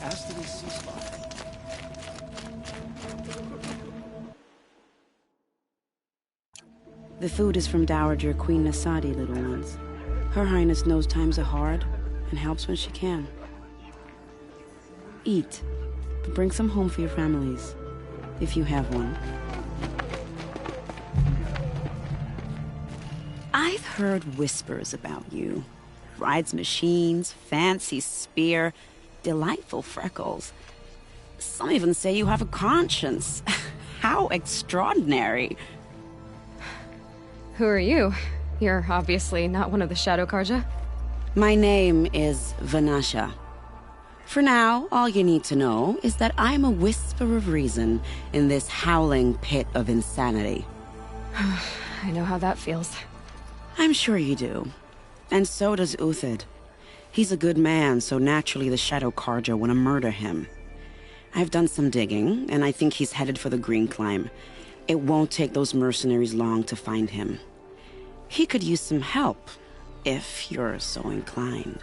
As to this ceasefire... The food is from Dowager Queen Nasadi, little ones. Her Highness knows times are hard and helps when she can. Eat, but bring some home for your families, if you have one. I've heard whispers about you. Rides machines, fancy spear, delightful freckles. Some even say you have a conscience. How extraordinary. Who are you? You're obviously not one of the Shadow Karja. My name is Vanasha. For now, all you need to know is that I'm a whisper of reason in this howling pit of insanity. I know how that feels. I'm sure you do. And so does Uthid. He's a good man, so naturally the Shadow Karja want to murder him. I've done some digging, and I think he's headed for the Green Climb. It won't take those mercenaries long to find him. He could use some help, if you're so inclined.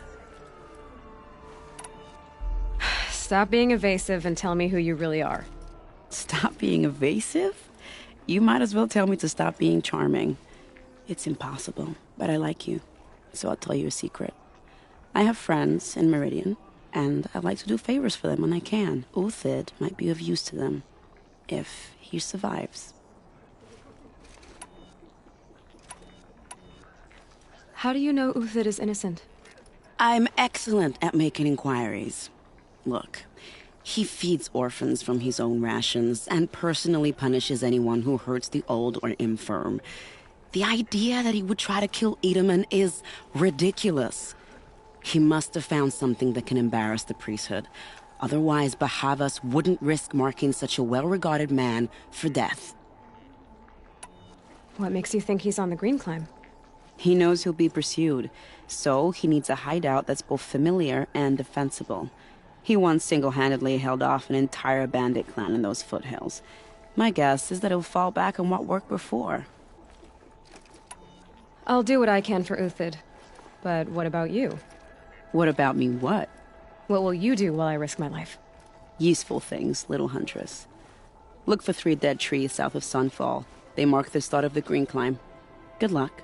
Stop being evasive and tell me who you really are. Stop being evasive? You might as well tell me to stop being charming. It's impossible, but I like you, so I'll tell you a secret. I have friends in Meridian, and I like to do favors for them when I can. Uthid might be of use to them, if he survives. How do you know Uthid is innocent? I'm excellent at making inquiries. Look, he feeds orphans from his own rations and personally punishes anyone who hurts the old or infirm. The idea that he would try to kill Edaman is ridiculous. He must have found something that can embarrass the priesthood. Otherwise, Bahavas wouldn't risk marking such a well-regarded man for death. What makes you think he's on the Green Climb? He knows he'll be pursued, so he needs a hideout that's both familiar and defensible. He once single-handedly held off an entire bandit clan in those foothills. My guess is that he'll fall back on what worked before. I'll do what I can for Uthid. But what about you? What about me what? What will you do while I risk my life? Useful things, little huntress. Look for 3 dead trees south of Sunfall. They mark the start of the Green Climb. Good luck.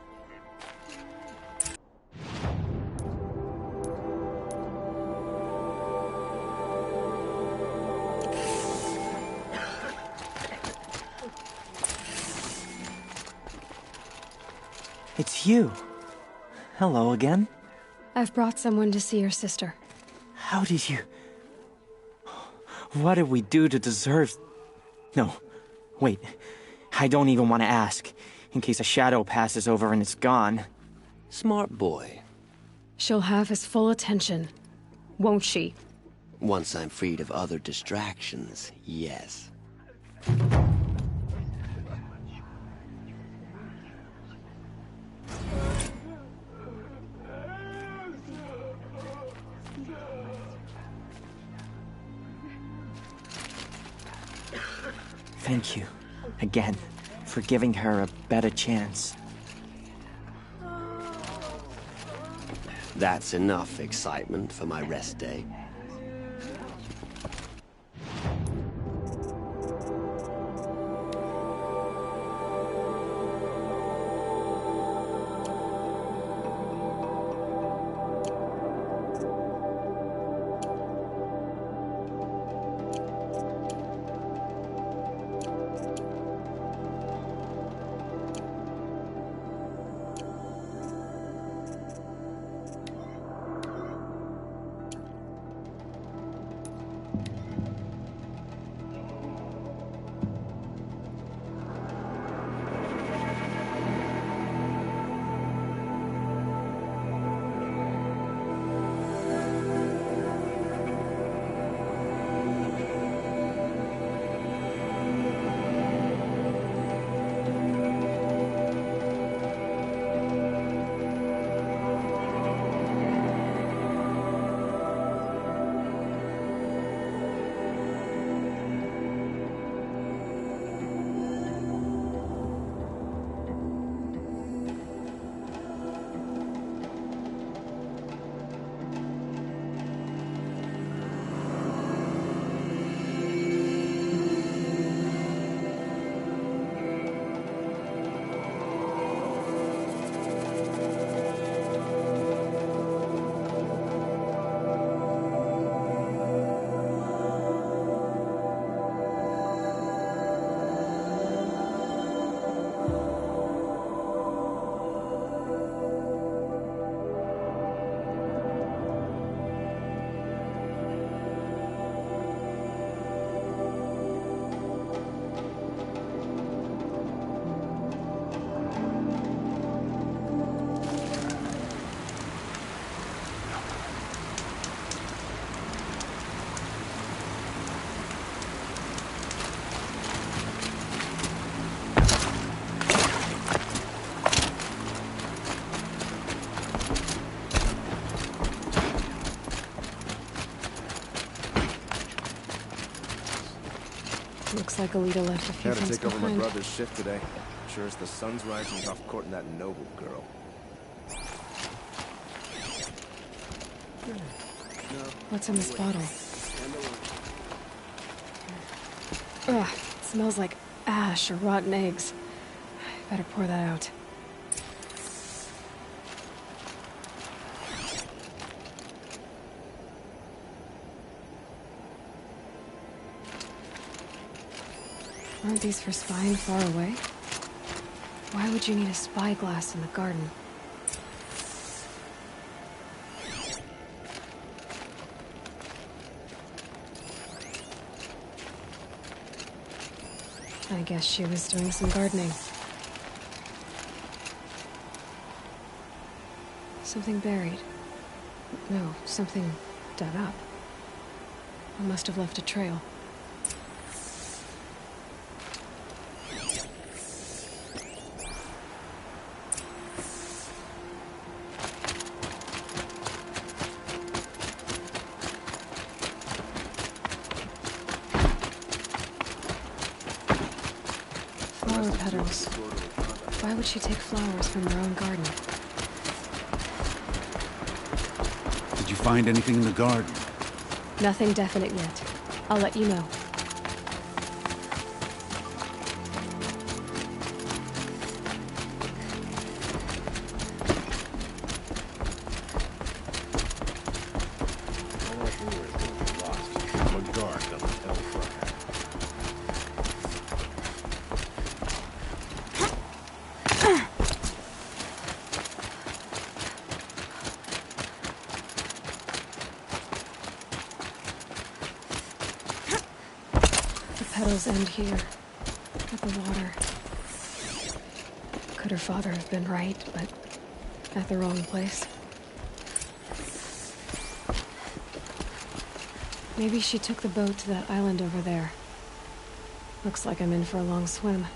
It's you. Hello again. I've brought someone to see your sister. How did you... What did we do to deserve... No, wait. I don't even want to ask, in case a shadow passes over and it's gone. Smart boy. She'll have his full attention, won't she? Once I'm freed of other distractions, yes. Thank you, again, for giving her a better chance. That's enough excitement for my rest day. Looks like Alita left a few Had to things take over my behind. brother's shift today. Sure as the sun's rising off courting that noble girl. What's in this bottle? Ugh, it smells like ash or rotten eggs. Better pour that out. Aren't these for spying far away? Why would you need a spyglass in the garden? I guess she was doing some gardening. Something buried. No, something dug up. I must have left a trail. Flower petals. Why would she take flowers from her own garden? Did you find anything in the garden? Nothing definite yet. I'll let you know. Petals end here, at the water. Could her father have been right, but at the wrong place? Maybe she took the boat to that island over there. Looks like I'm in for a long swim.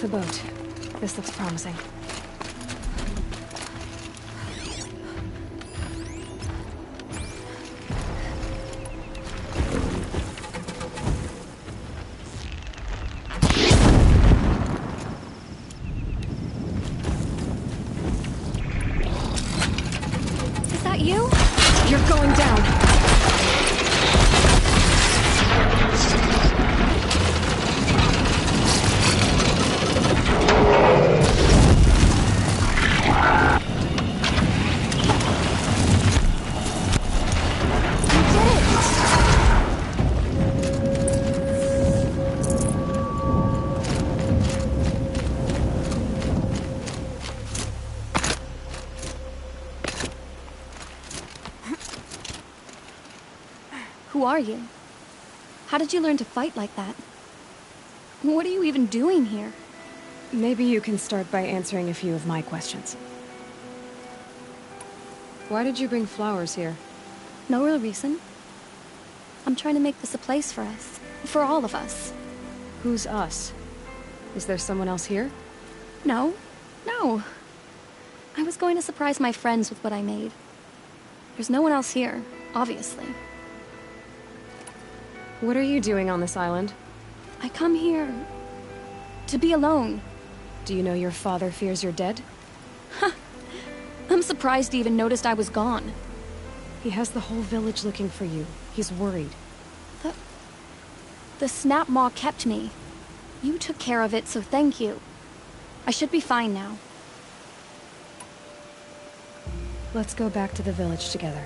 The boat. This looks promising. Is that you? You're going down. Who are you? How did you learn to fight like that? What are you even doing here? Maybe you can start by answering a few of my questions. Why did you bring flowers here? No real reason. I'm trying to make this a place for us. For all of us. Who's us? Is there someone else here? No. No. I was going to surprise my friends with what I made. There's no one else here, obviously. What are you doing on this island? I come here to be alone. Do you know your father fears you're dead? I'm surprised he even noticed I was gone. He has the whole village looking for you. He's worried. The Snap Maw kept me. You took care of it, so thank you. I should be fine now. Let's go back to the village together.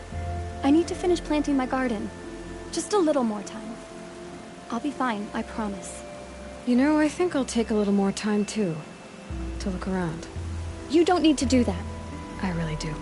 I need to finish planting my garden. Just a little more time. I'll be fine, I promise. You know, I think I'll take a little more time too. To look around. You don't need to do that. I really do.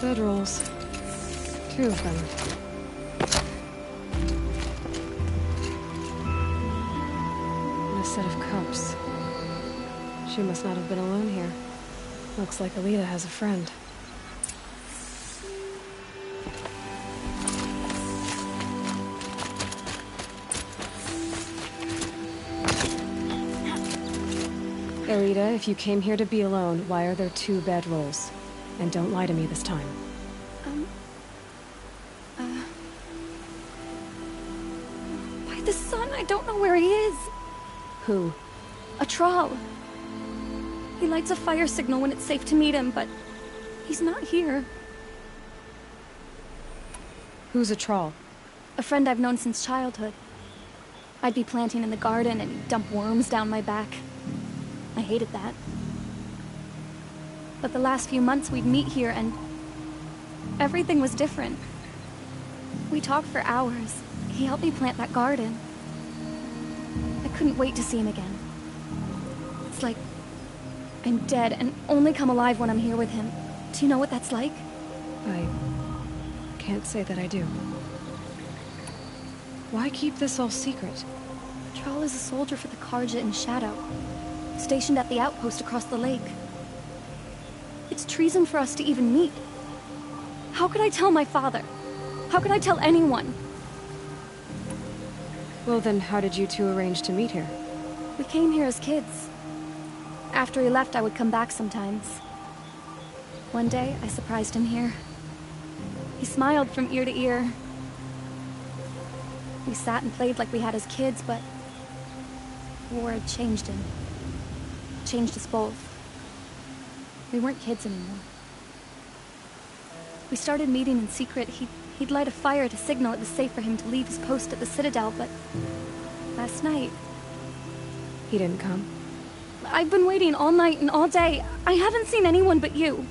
Bedrolls. 2 of them. And a set of cups. She must not have been alone here. Looks like Alita has a friend. Alita, if you came here to be alone, why are there 2 bedrolls? And don't lie to me this time. By the sun, I don't know where he is. Who? A Thrall. He lights a fire signal when it's safe to meet him, but he's not here. Who's a Thrall? A friend I've known since childhood. I'd be planting in the garden and he'd dump worms down my back. I hated that. But the last few months we'd meet here and everything was different. We talked for hours. He helped me plant that garden. I couldn't wait to see him again. It's like I'm dead and only come alive when I'm here with him. Do you know what that's like? I can't say that I do. Why keep this all secret? Thrall is a soldier for the Carja in Shadow, stationed at the outpost across the lake. It's treason for us to even meet. How could I tell my father? How could I tell anyone? Well then, how did you 2 arrange to meet here? We came here as kids. After he left, I would come back sometimes. One day, I surprised him here. He smiled from ear to ear. We sat and played like we had as kids, but war had changed him. Changed us both. We weren't kids anymore. We started meeting in secret. He'd light a fire to signal it was safe for him to leave his post at the Citadel, but last night... He didn't come? I've been waiting all night and all day. I haven't seen anyone but you.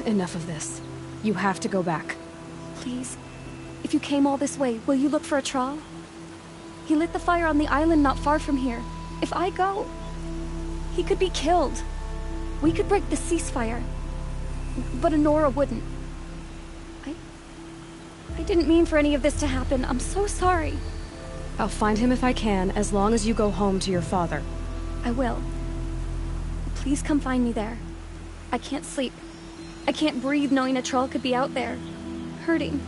Enough of this. You have to go back. Please. If you came all this way, will you look for a Thrall? He lit the fire on the island not far from here. If I go, he could be killed. We could break the ceasefire. But Anora wouldn't. I didn't mean for any of this to happen. I'm so sorry. I'll find him if I can, as long as you go home to your father. I will. Please come find me there. I can't sleep. I can't breathe knowing a Thrall could be out there, hurting.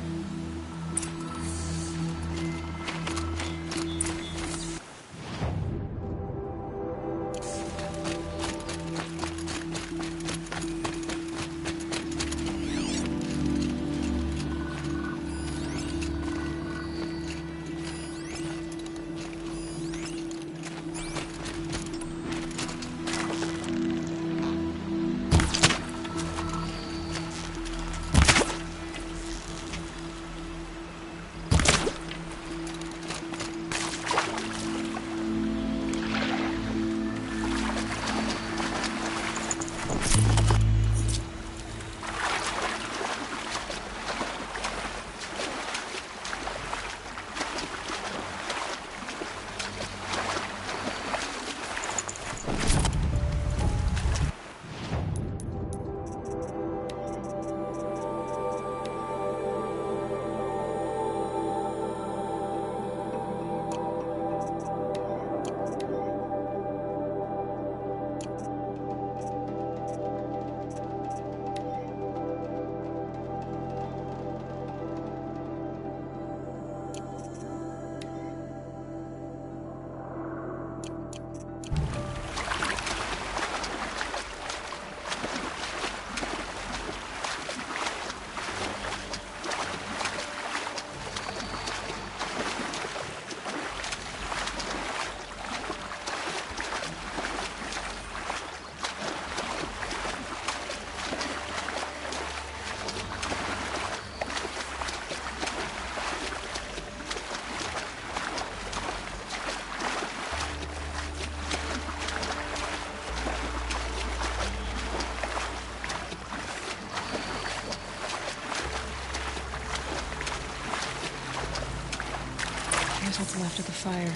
after the fire.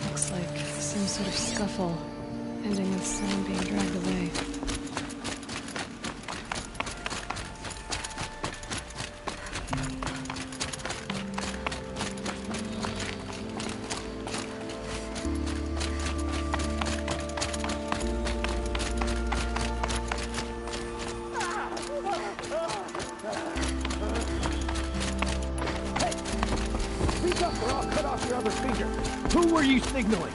Looks like some sort of scuffle, ending with Sam being dragged away. Who were you signaling?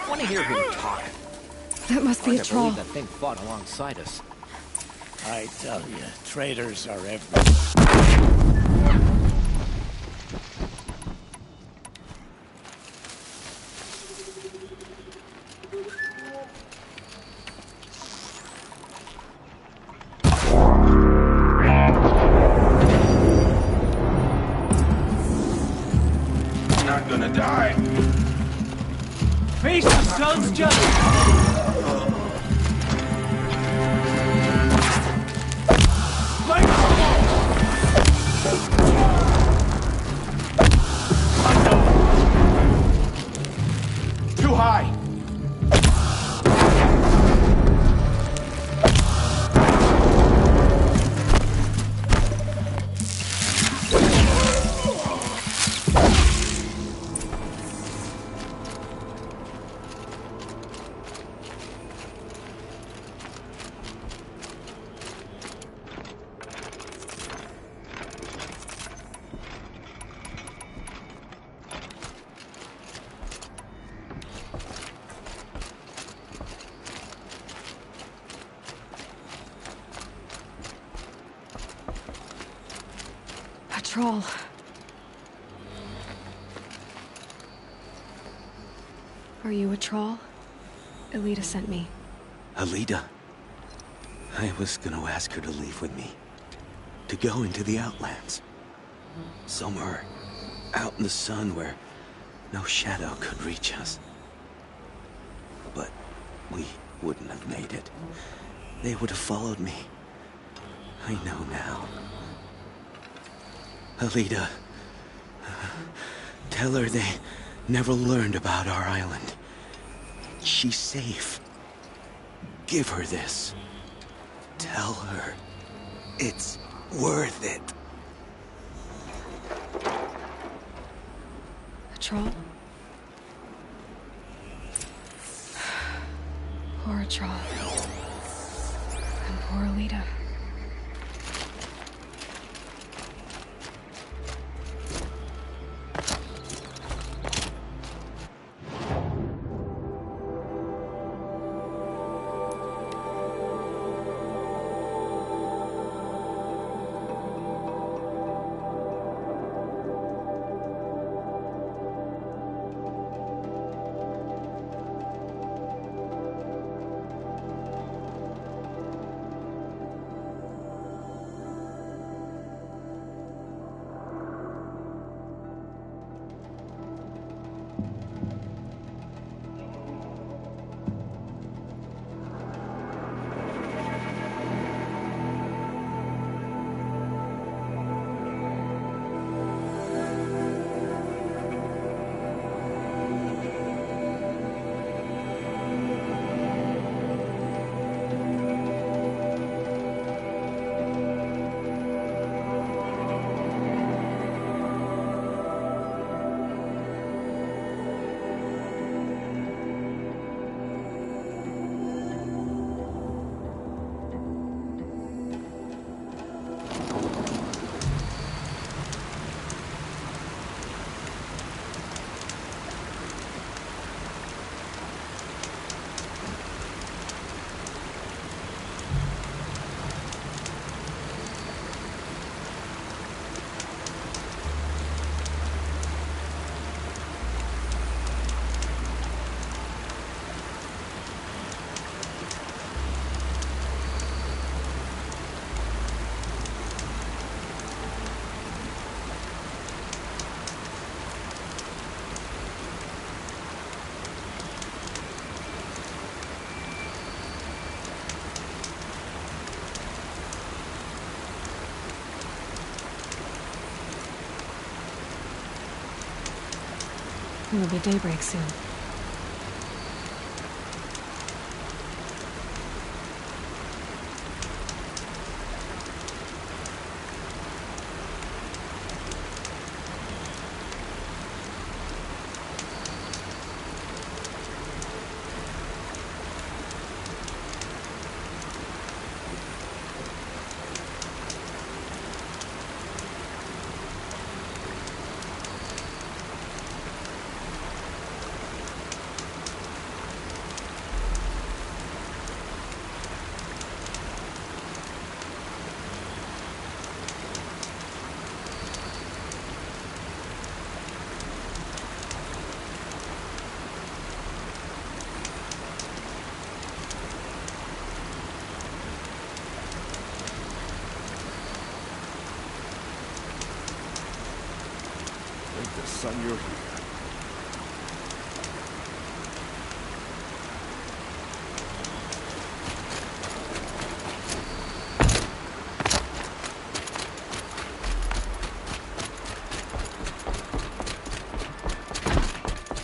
Want to hear him talk? That must be a troll. That thing fought alongside us. I tell you, traitors are everywhere. Not gonna die. Face the sun's justice! Too high! A troll. Are you a troll? Elita sent me. Alita. I was gonna ask her to leave with me. To go into the Outlands. Somewhere out in the sun where no shadow could reach us. But we wouldn't have made it. They would have followed me. I know now. Alita, tell her they never learned about our island. She's safe. Give her this. Tell her it's worth it. A troll? Poor troll. And poor Alita. It'll be daybreak soon. Son, you're here.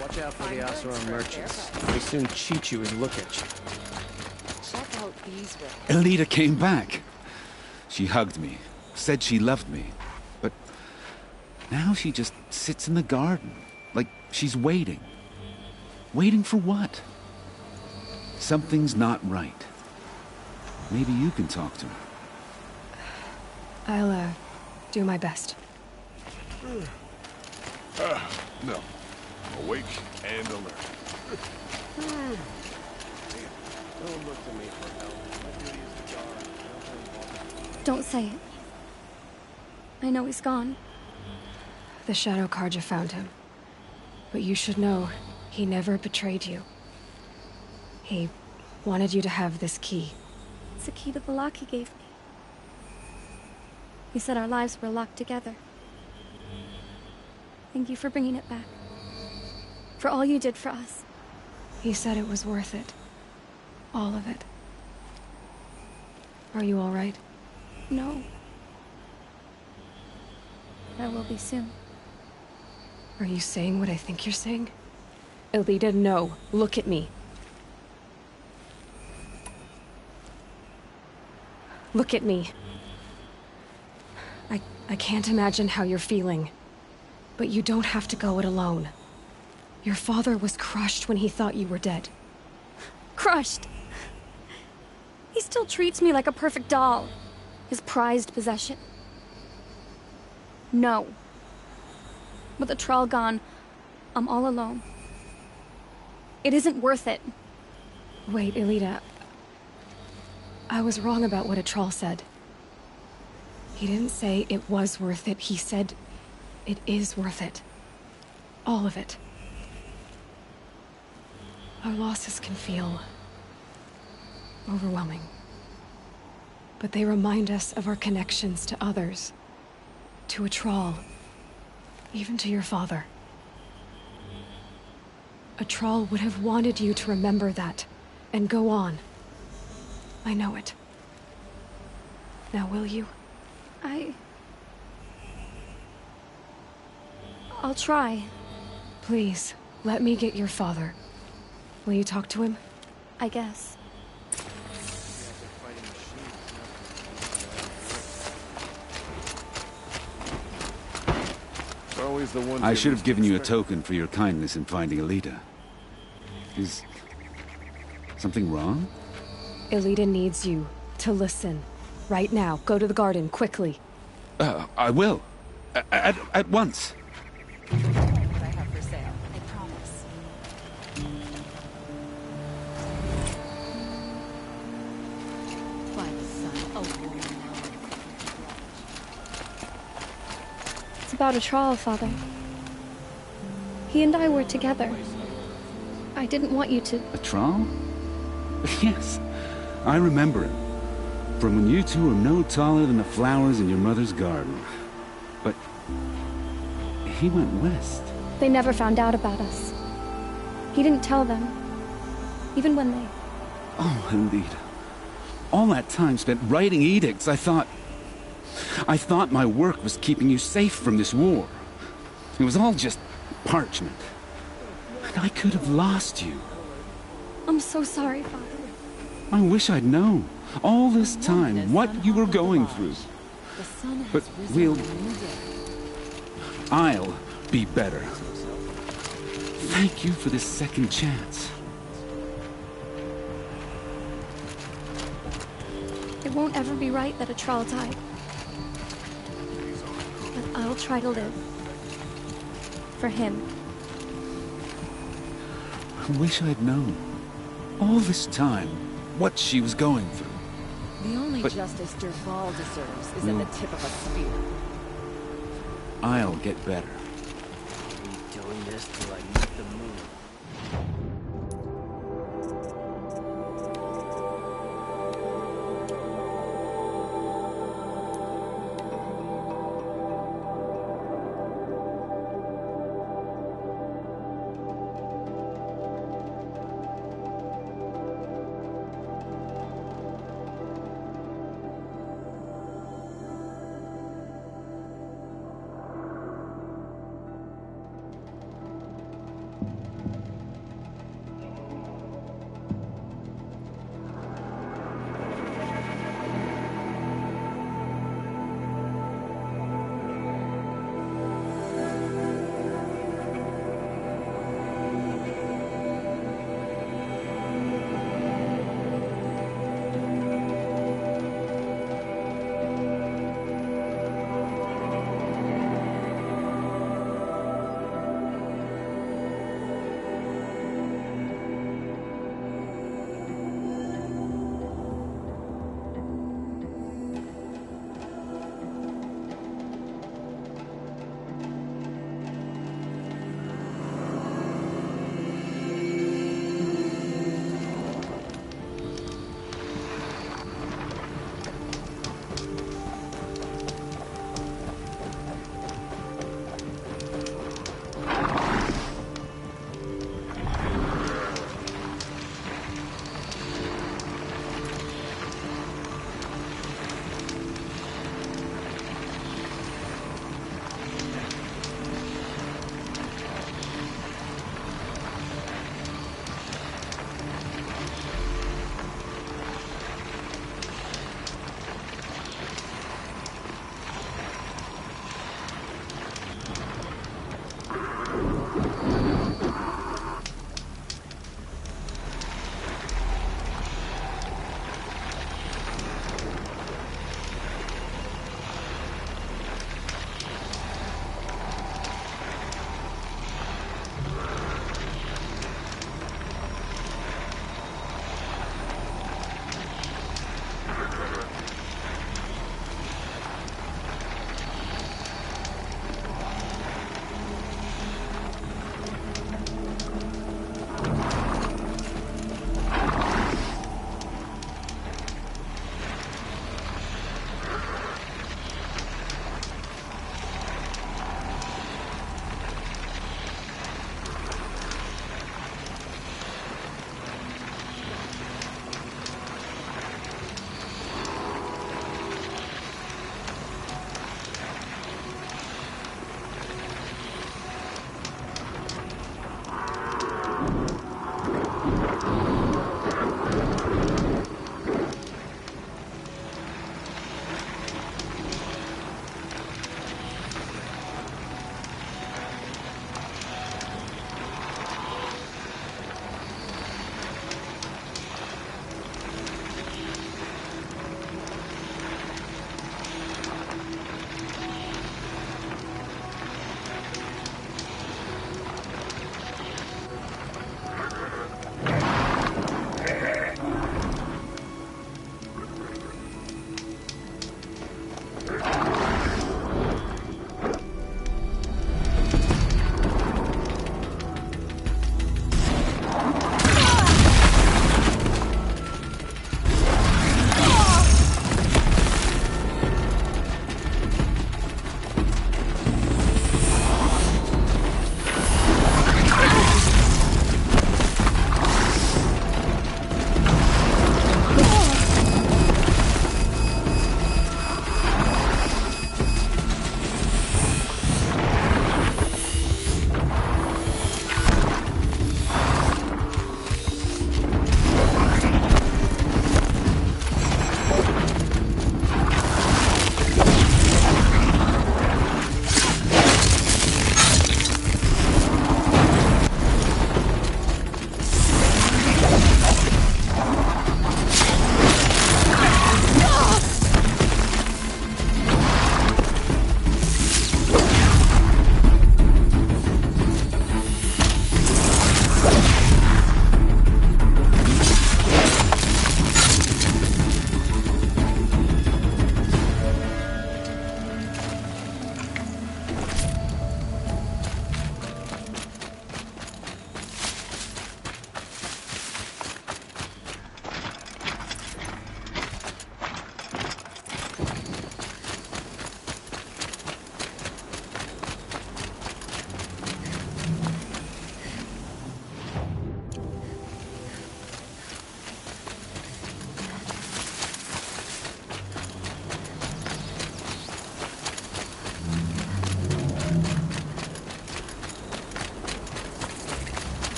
Watch out for the Oseram merchants. They soon cheat you and look at you. Check out these rings. Elida came back. She hugged me, said she loved me, but now she just sits in the garden, like she's waiting. Waiting for what? Something's not right. Maybe you can talk to her. I'll, do my best. No. Awake and alert. Don't look to me for help. My duty is to guard. Don't say it. I know he's gone. The Shadow Carja found him. But you should know, he never betrayed you. He wanted you to have this key. It's a key the Vallaki gave me. He said our lives were locked together. Thank you for bringing it back. For all you did for us. He said it was worth it. All of it. Are you all right? No. I will be soon. Are you saying what I think you're saying? Elida, no. Look at me. Look at me. I can't imagine how you're feeling. But you don't have to go it alone. Your father was crushed when he thought you were dead. Crushed! He still treats me like a perfect doll. His prized possession. No. With the Thrall gone, I'm all alone. It isn't worth it. Wait, Elida. I was wrong about what a Thrall said. He didn't say it was worth it. He said it is worth it. All of it. Our losses can feel overwhelming. But they remind us of our connections to others. To a Thrall. Even to your father. A Thrall would have wanted you to remember that, and go on. I know it. Now will you? I'll try. Please, let me get your father. Will you talk to him? I guess. Always the one. I should have given you a token for your kindness in finding Elida. Is something wrong? Elida needs you to listen. Right now. Go to the garden, quickly. I will. At once. What I have for sale, I promise. By the sun, a woman It's about a Thrall, Father. He and I were together. I didn't want you to... A Thrall? Yes, I remember him. From when you two were no taller than the flowers in your mother's garden. But he went west. They never found out about us. He didn't tell them. Even when they... Oh, Elida. All that time spent writing edicts, I thought my work was keeping you safe from this war. It was all just parchment. But I could have lost you. I'm so sorry, Father. I wish I'd known all this time what you were going through. But I'll be better. Thank you for this second chance. It won't ever be right that a Troll died. But I'll try to live. For him. I wish I'd known all this time what she was going through. The only But- justice Derval deserves is at the tip of a spear. I'll get better. Be doing this till I make the move.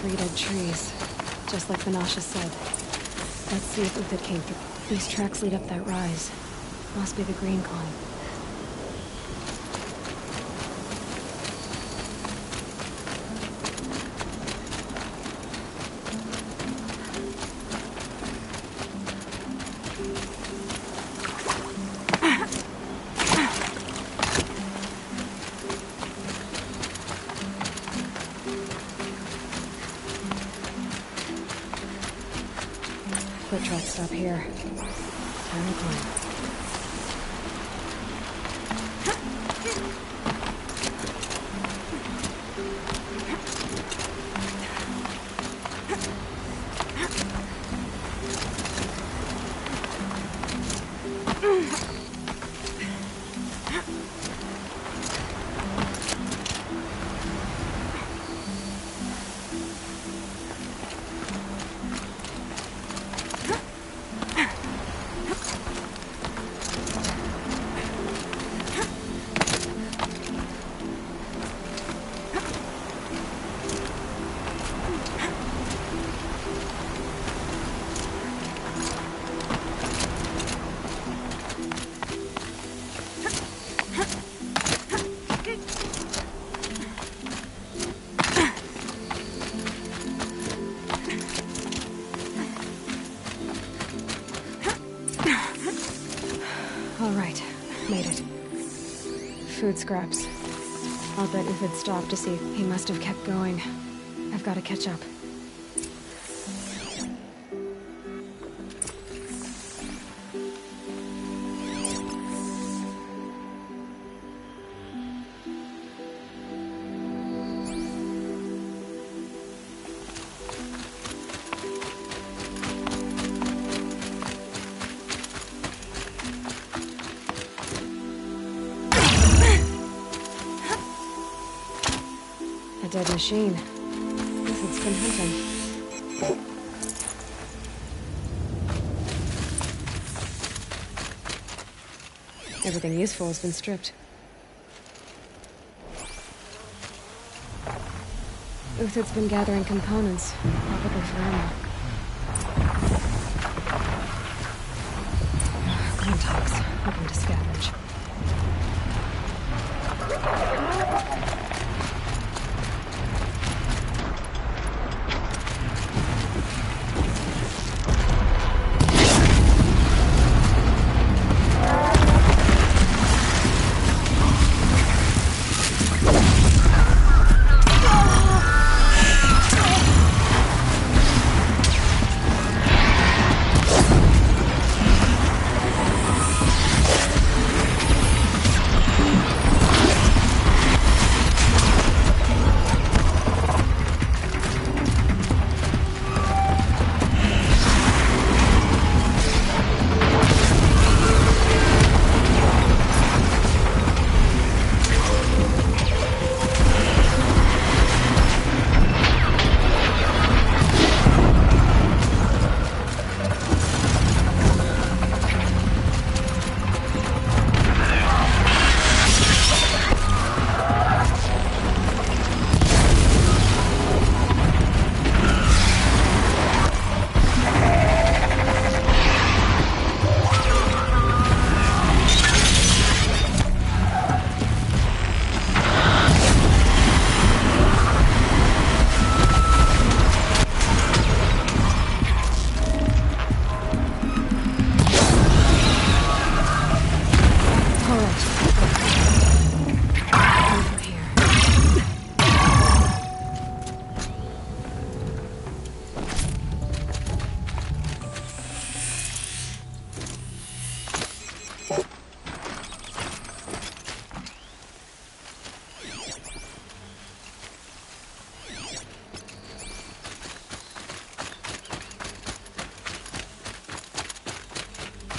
3 dead trees, just like Vanasha said. Let's see if Uthid came through. These tracks lead up that rise. Must be the green climb. Foot tracks stop here. Time to climb. All right, made it. Food scraps. I'll bet Uthid stopped to see. He must have kept going. I've got to catch up. A dead machine. Uthid's been hunting. Everything useful has been stripped. Uthid's been gathering components, probably for ammo. Glintox, looking to scavenge.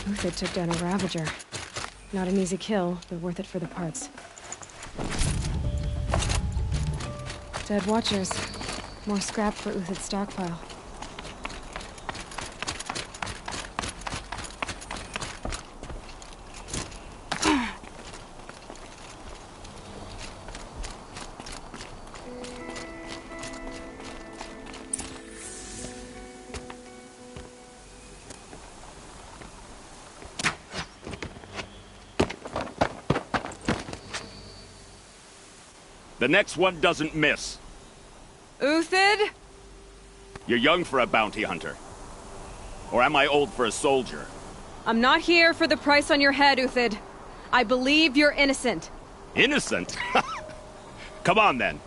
Uthid took down a Ravager. Not an easy kill, but worth it for the parts. Dead Watchers. More scrap for Uthid's stockpile. The next one doesn't miss. Uthid? You're young for a bounty hunter. Or am I old for a soldier? I'm not here for the price on your head, Uthid. I believe you're innocent. Innocent? Come on, then.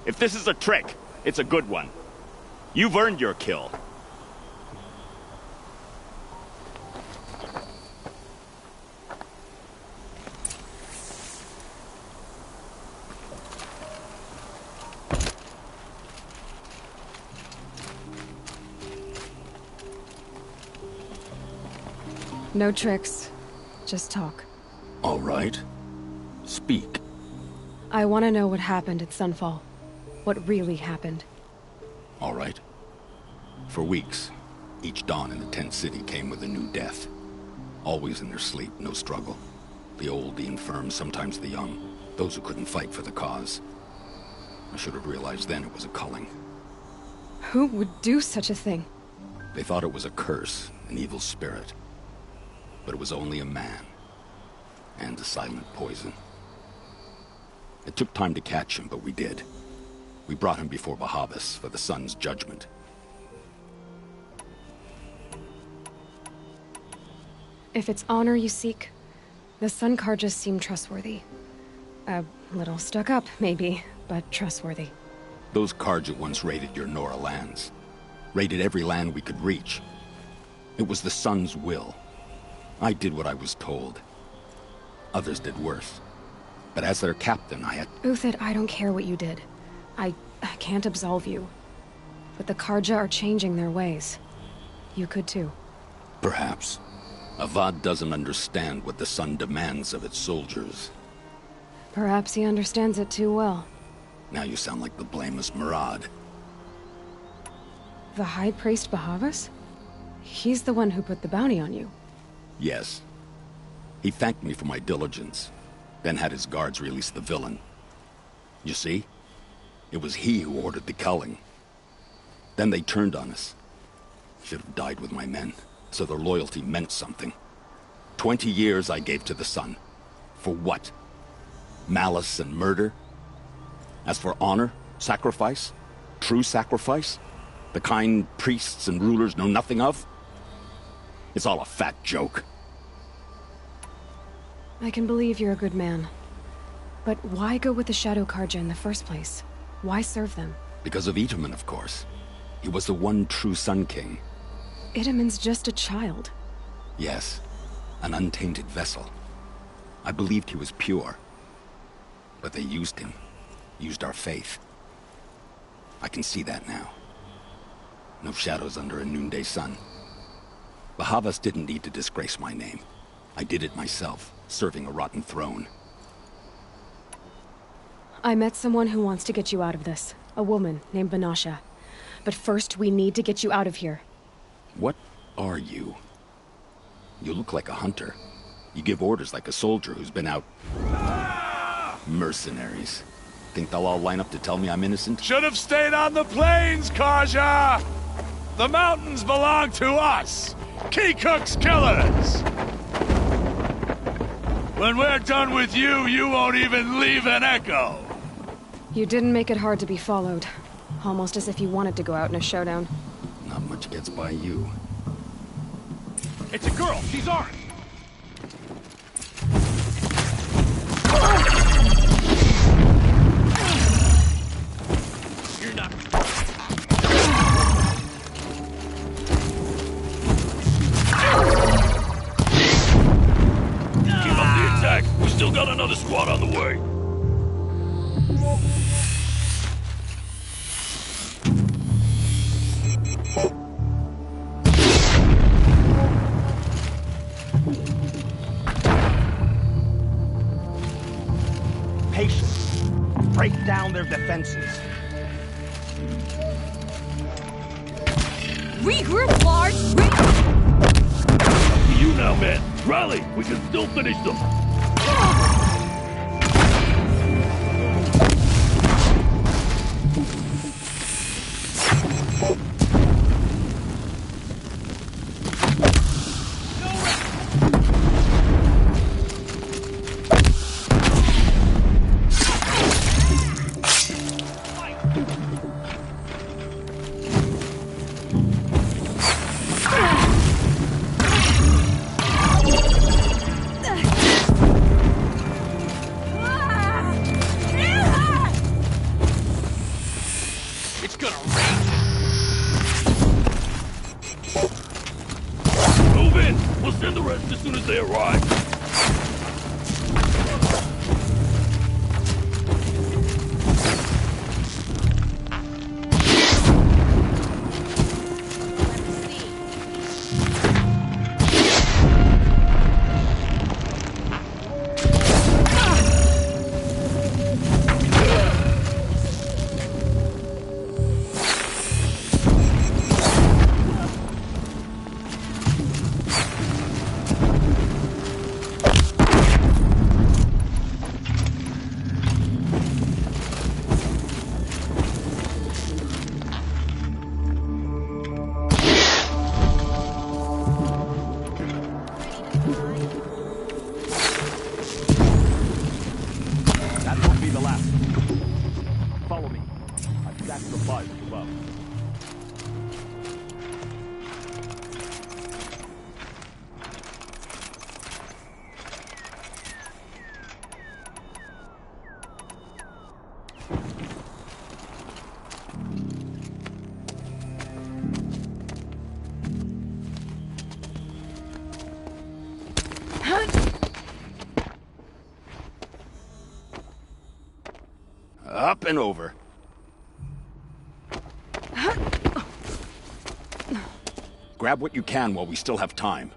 If this is a trick, it's a good one. You've earned your kill. No tricks. Just talk. All right. Speak. I want to know what happened at Sunfall. What really happened. All right. For weeks, each dawn in the tent city came with a new death. Always in their sleep, no struggle. The old, the infirm, sometimes the young. Those who couldn't fight for the cause. I should have realized then it was a culling. Who would do such a thing? They thought it was a curse, an evil spirit. But it was only a man. And a silent poison. It took time to catch him, but we did. We brought him before Bahavas for the sun's judgment. If it's honor you seek, the Sun Carjas seem trustworthy. A little stuck up, maybe, but trustworthy. Those Carja once raided your Nora lands. Raided every land we could reach. It was the sun's will. I did what I was told. Others did worse. But as their captain, I had... Uthid, I don't care what you did. I can't absolve you. But the Carja are changing their ways. You could too. Perhaps. Avad doesn't understand what the sun demands of its soldiers. Perhaps he understands it too well. Now you sound like the blameless Murad. The High Priest Bahavas? He's the one who put the bounty on you. Yes. He thanked me for my diligence, then had his guards release the villain. You see? It was he who ordered the culling. Then they turned on us. Should have died with my men, so their loyalty meant something. 20 years I gave to the sun. For what? Malice and murder? As for honor, sacrifice, true sacrifice, the kind priests and rulers know nothing of? It's all a fat joke. I can believe you're a good man. But why go with the Shadow Carja in the first place? Why serve them? Because of Itamen, of course. He was the one true Sun King. Itamen's just a child. Yes, an untainted vessel. I believed he was pure. But they used him. Used our faith. I can see that now. No shadows under a noonday sun. Bahavas didn't need to disgrace my name. I did it myself, serving a rotten throne. I met someone who wants to get you out of this. A woman named Banasha. But first, we need to get you out of here. What are you? You look like a hunter. You give orders like a soldier who's been out... Mercenaries. Think they'll all line up to tell me I'm innocent? Should have stayed on the plains, Carja! The mountains belong to us! Keekook's killers! When we're done with you, you won't even leave an echo! You didn't make it hard to be followed. Almost as if you wanted to go out in a showdown. Not much gets by you. It's a girl! She's armed! You're not... Keep up the attack! We still got another squad on the way! Patience. Break down their defenses. Regroup, Lars! Up to you now, man. Rally! We can still finish them! Up and over. Grab what you can while we still have time.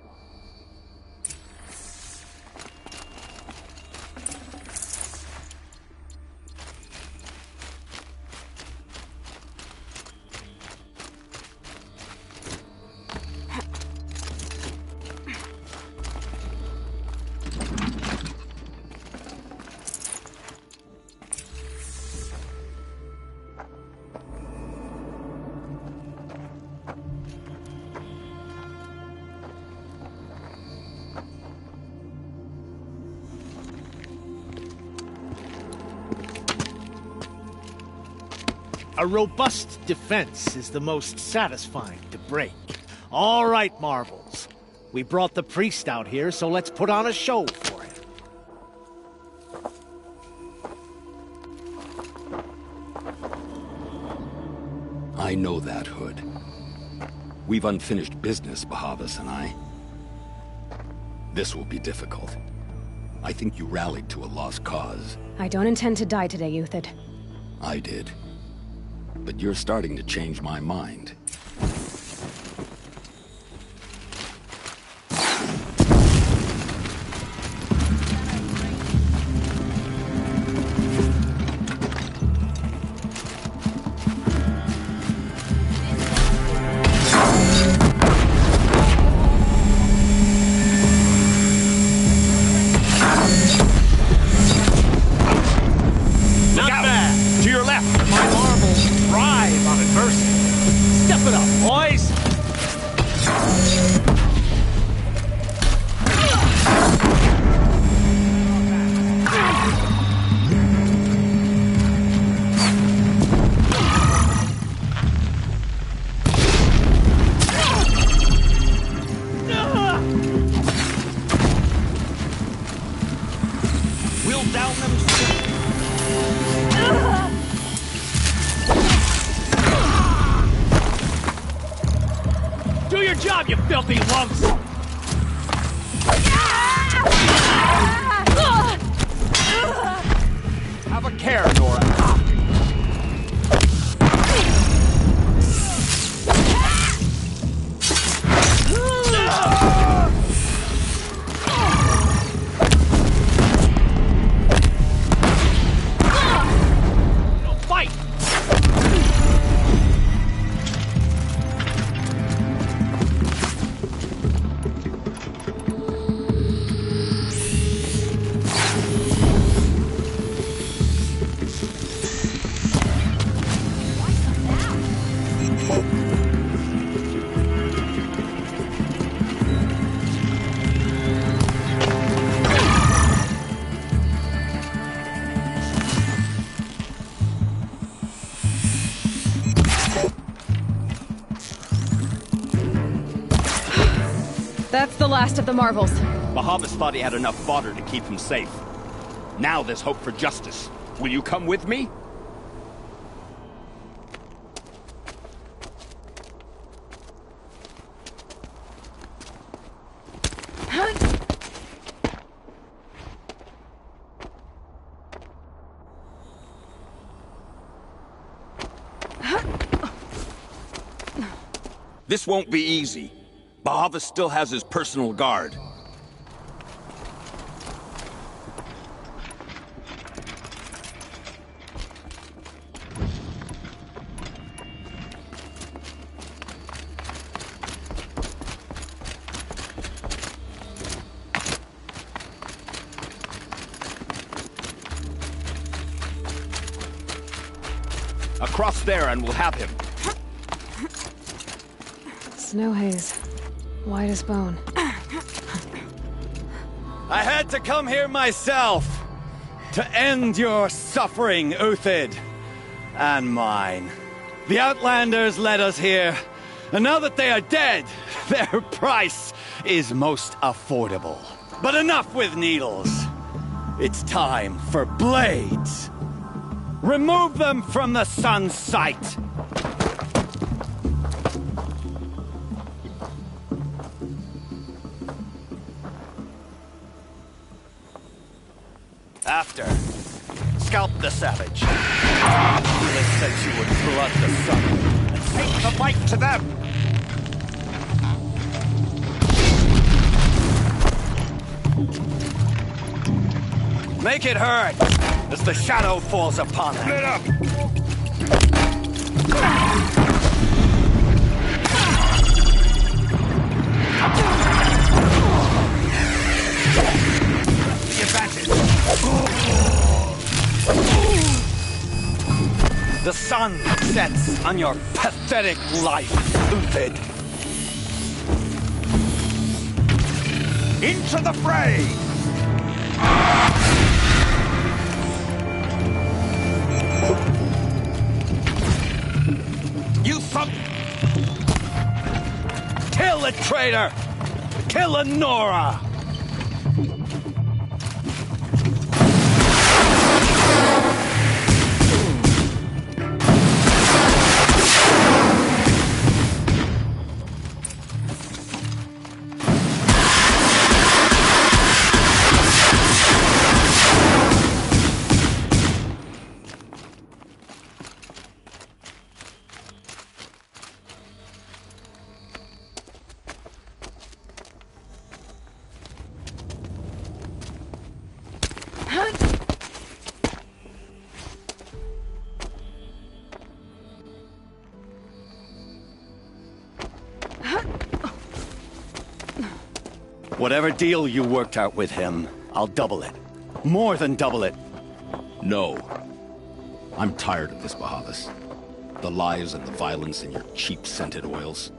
A robust defense is the most satisfying to break. All right, Marvels. We brought the priest out here, so let's put on a show for him. I know that, Hood. We've unfinished business, Bahavas and I. This will be difficult. I think you rallied to a lost cause. I don't intend to die today, Uthid. I did. But you're starting to change my mind. Do your job, you filthy lumps! Have a care, Nora. Fight! That's the last of the Marvels. Bahavas thought he had enough fodder to keep him safe. Now there's hope for justice. Will you come with me? This won't be easy. Bahavas still has his personal guard. Across there and we'll have him. Snow haze. White as bone. I had to come here myself to end your suffering, Uthid, and mine. The Outlanders led us here, and now that they are dead, their price is most affordable. But enough with needles. It's time for blades. Remove them from the sun's sight. After, scalp the savage. Lilith said she would flood the sun. Take the fight to them! Make it hurt as the shadow falls upon them. Split up! The advantage! The sun sets on your pathetic life, Uthid. Into the fray! You son... Kill the traitor! Kill Anora! Whatever deal you worked out with him, I'll double it. More than double it. No. I'm tired of this, Bahavas. The lies and the violence and your cheap scented oils.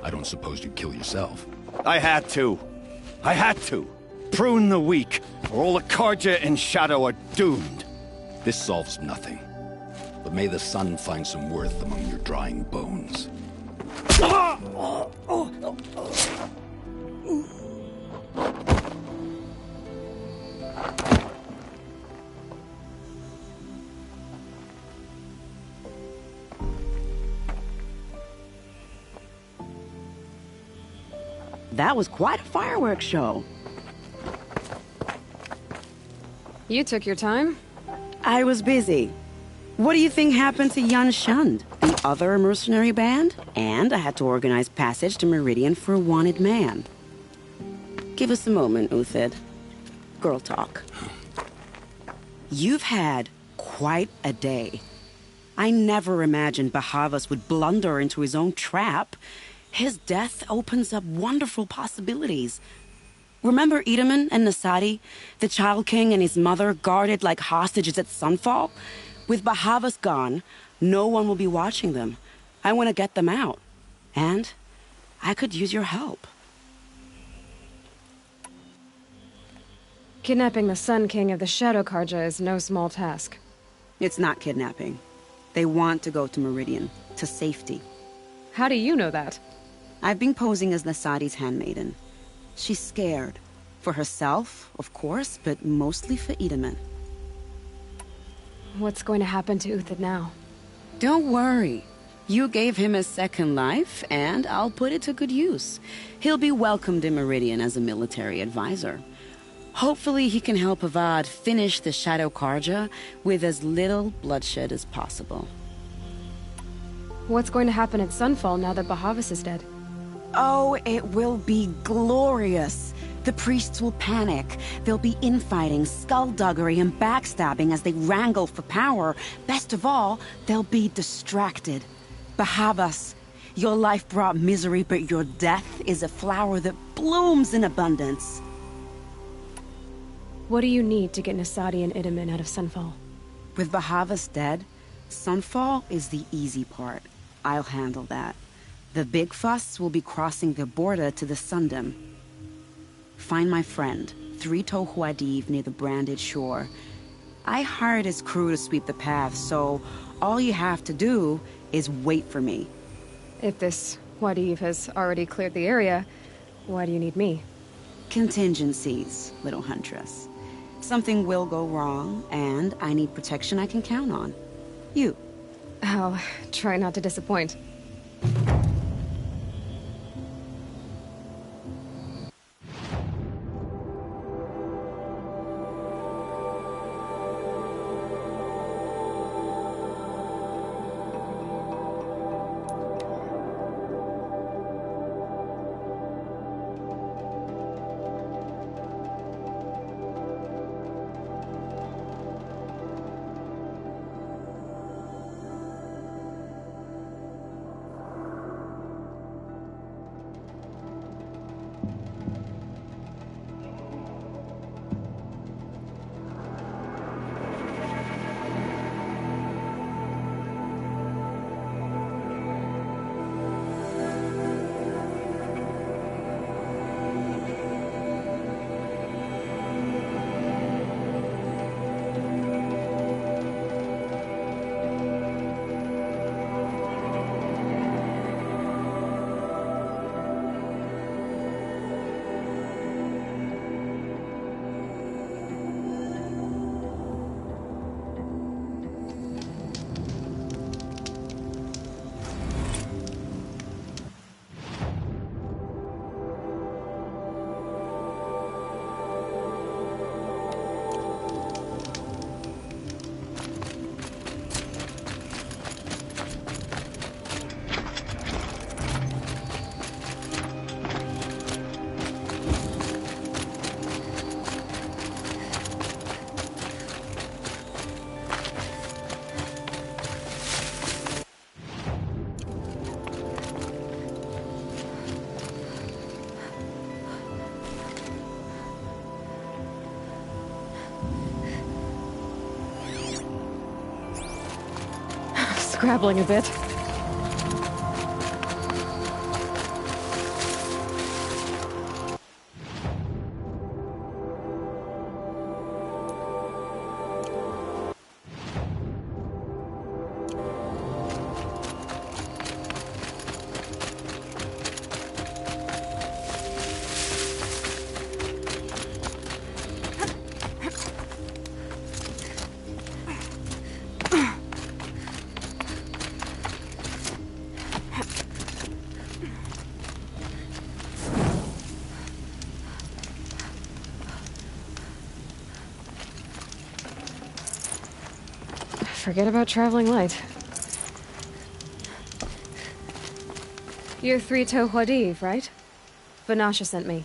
I don't suppose you'd kill yourself. I had to. I had to. Prune the weak, or all the Carja in Shadow are doomed. This solves nothing. But may the sun find some worth among your drying bones. That was quite a fireworks show. You took your time. I was busy. What do you think happened to Jan Shund, the other mercenary band? And I had to organize passage to Meridian for a wanted man. Give us a moment, Uthid. Girl talk. You've had quite a day. I never imagined Bahavas would blunder into his own trap. His death opens up wonderful possibilities. Remember Edaman and Nasadi, the Child King and his mother guarded like hostages at Sunfall? With Bahavas gone, no one will be watching them. I want to get them out. And I could use your help. Kidnapping the Sun King of the Shadow Carja is no small task. It's not kidnapping. They want to go to Meridian, to safety. How do you know that? I've been posing as Nasadi's handmaiden. She's scared. For herself, of course, but mostly for Edaman. What's going to happen to Uthid now? Don't worry. You gave him a second life, and I'll put it to good use. He'll be welcomed in Meridian as a military advisor. Hopefully he can help Avad finish the Shadow Carja with as little bloodshed as possible. What's going to happen at Sunfall now that Bahavas is dead? Oh, it will be glorious. The priests will panic. There'll be infighting, skullduggery, and backstabbing as they wrangle for power. Best of all, they'll be distracted. Bahavas, your life brought misery, but your death is a flower that blooms in abundance. What do you need to get Nasadi and Edaman out of Sunfall? With Bahavas dead, Sunfall is the easy part. I'll handle that. The big fuss will be crossing the border to the Sundom. Find my friend, 3 Tohuadiv near the Branded Shore. I hired his crew to sweep the path, so all you have to do is wait for me. If this Wadiv has already cleared the area, why do you need me? Contingencies, little huntress. Something will go wrong, and I need protection I can count on. You. I'll try not to disappoint. scrabbling a bit. Forget about traveling light. You're Three-Toe Huadiv, right? Vanasha sent me.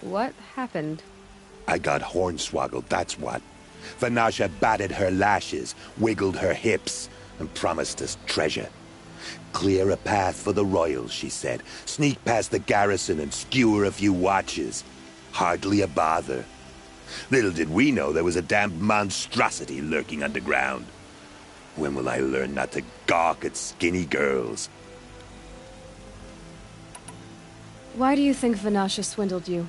What happened? I got hornswoggled, that's what. Vanasha batted her lashes, wiggled her hips, and promised us treasure. Clear a path for the royals, she said. Sneak past the garrison and skewer a few watches. Hardly a bother. Little did we know there was a damned monstrosity lurking underground. When will I learn not to gawk at skinny girls? Why do you think Vanasha swindled you?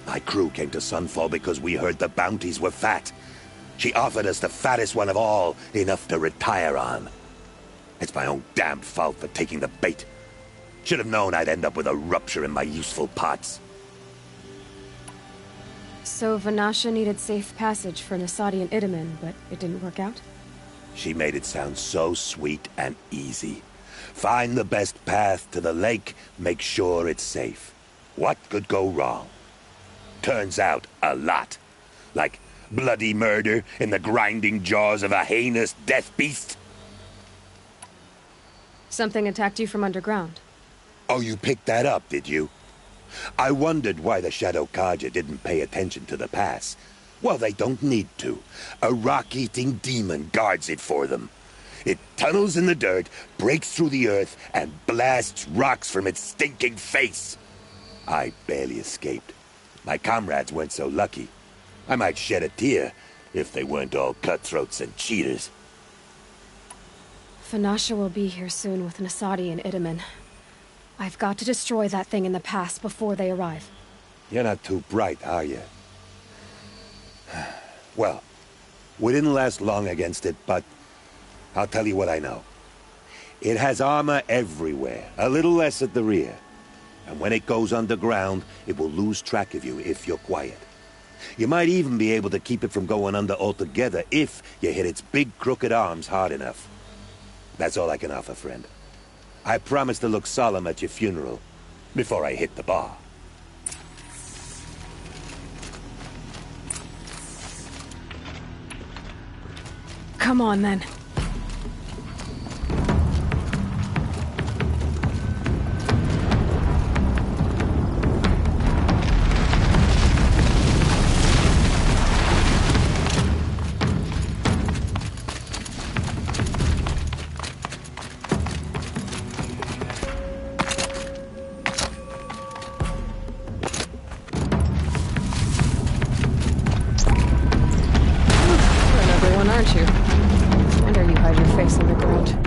My crew came to Sunfall because we heard the bounties were fat. She offered us the fattest one of all, enough to retire on. It's my own damn fault for taking the bait. Should have known I'd end up with a rupture in my useful parts. So Vanasha needed safe passage for Nasadi and Itamen, but it didn't work out? She made it sound so sweet and easy. Find the best path to the lake, make sure it's safe. What could go wrong? Turns out, a lot. Like bloody murder in the grinding jaws of a heinous death beast. Something attacked you from underground. Oh, you picked that up, did you? I wondered why the Shadow Carja didn't pay attention to the pass. Well, they don't need to. A rock-eating demon guards it for them. It tunnels in the dirt, breaks through the earth, and blasts rocks from its stinking face. I barely escaped. My comrades weren't so lucky. I might shed a tear if they weren't all cutthroats and cheaters. Vanasha will be here soon with Nasadi and Itamen. I've got to destroy that thing in the pass before they arrive. You're not too bright, are you? Well, we didn't last long against it, but I'll tell you what I know. It has armor everywhere, a little less at the rear. And when it goes underground, it will lose track of you if you're quiet. You might even be able to keep it from going under altogether if you hit its big crooked arms hard enough. That's all I can offer, friend. I promise to look solemn at your funeral before I hit the bar. Come on, then. Aren't you? Wonder you hide your face in the ground.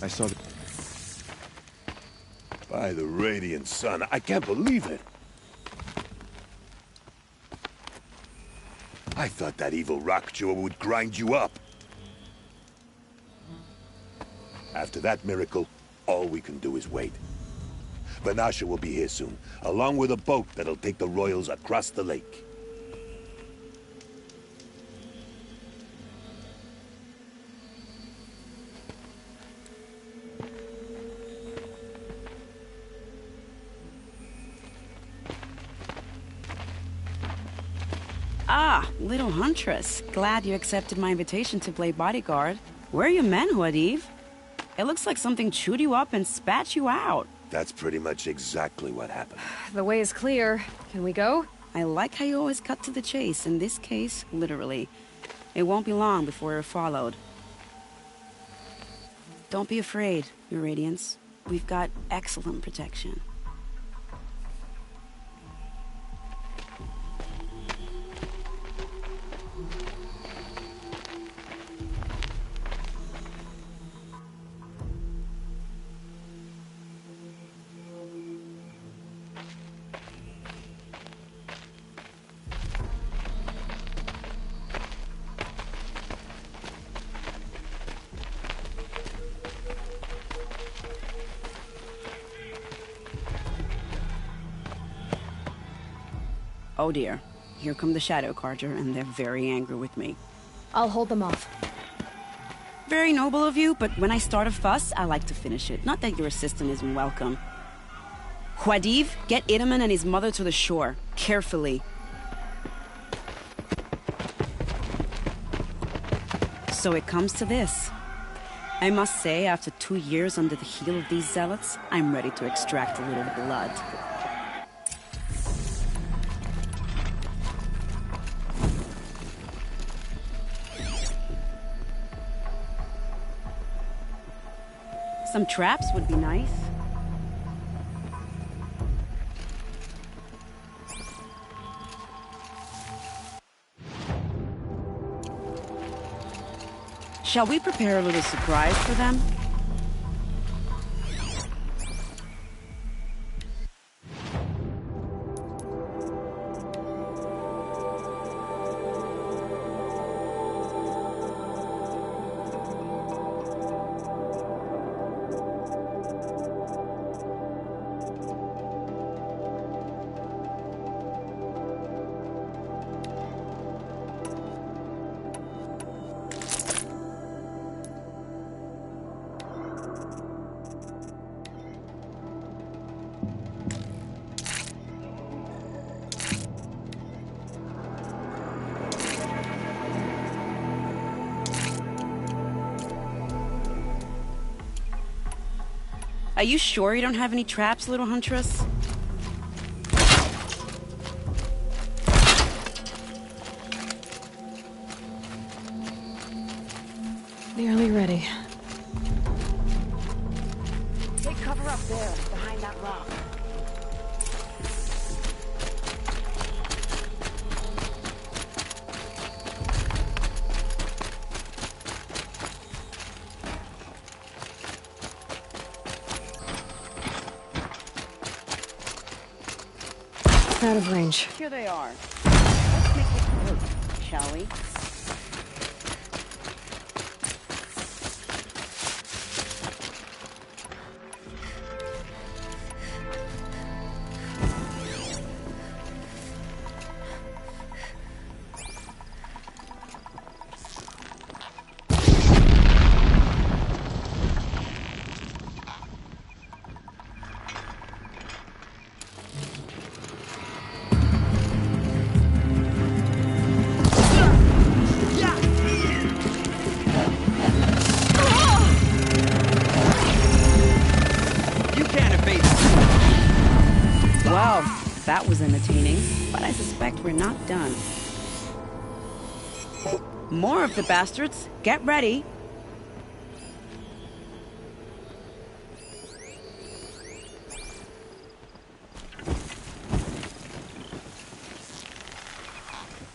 I saw the... By the radiant sun, I can't believe it. I thought that evil rock chewer would grind you up. After that miracle, all we can do is wait. Vanasha will be here soon, along with a boat that'll take the royals across the lake. Ah, little huntress. Glad you accepted my invitation to play bodyguard. Where are your men, Huadiv? It looks like something chewed you up and spat you out. That's pretty much exactly what happened. The way is clear. Can we go? I like how you always cut to the chase. In this case, literally. It won't be long before we're followed. Don't be afraid, Your Radiance. We've got excellent protection. Oh dear, here come the Shadow Carter, and they're very angry with me. I'll hold them off. Very noble of you, but when I start a fuss, I like to finish it. Not that your assistant isn't welcome. Huadiv, get Itaman and his mother to the shore. Carefully. So it comes to this. I must say, after 2 years under the heel of these zealots, I'm ready to extract a little blood. Some traps would be nice. Shall we prepare a little surprise for them? Are you sure you don't have any traps, little huntress? Nearly ready. Take cover up there, behind that rock. Out of range. Here they are. Let's make it work, shall we? Well, that was entertaining, but I suspect we're not done. More of the bastards. Get ready.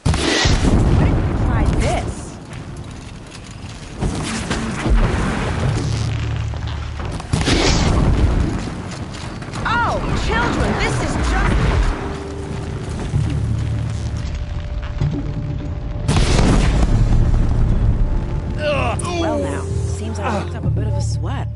Try this. of a sweat.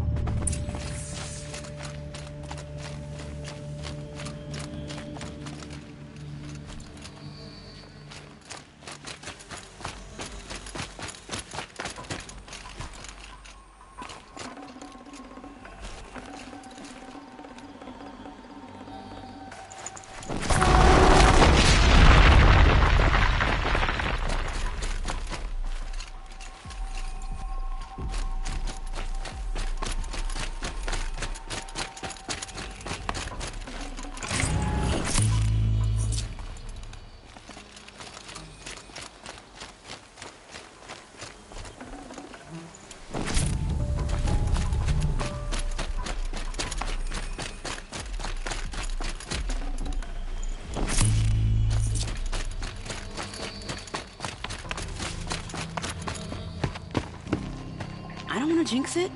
I don't want to jinx it,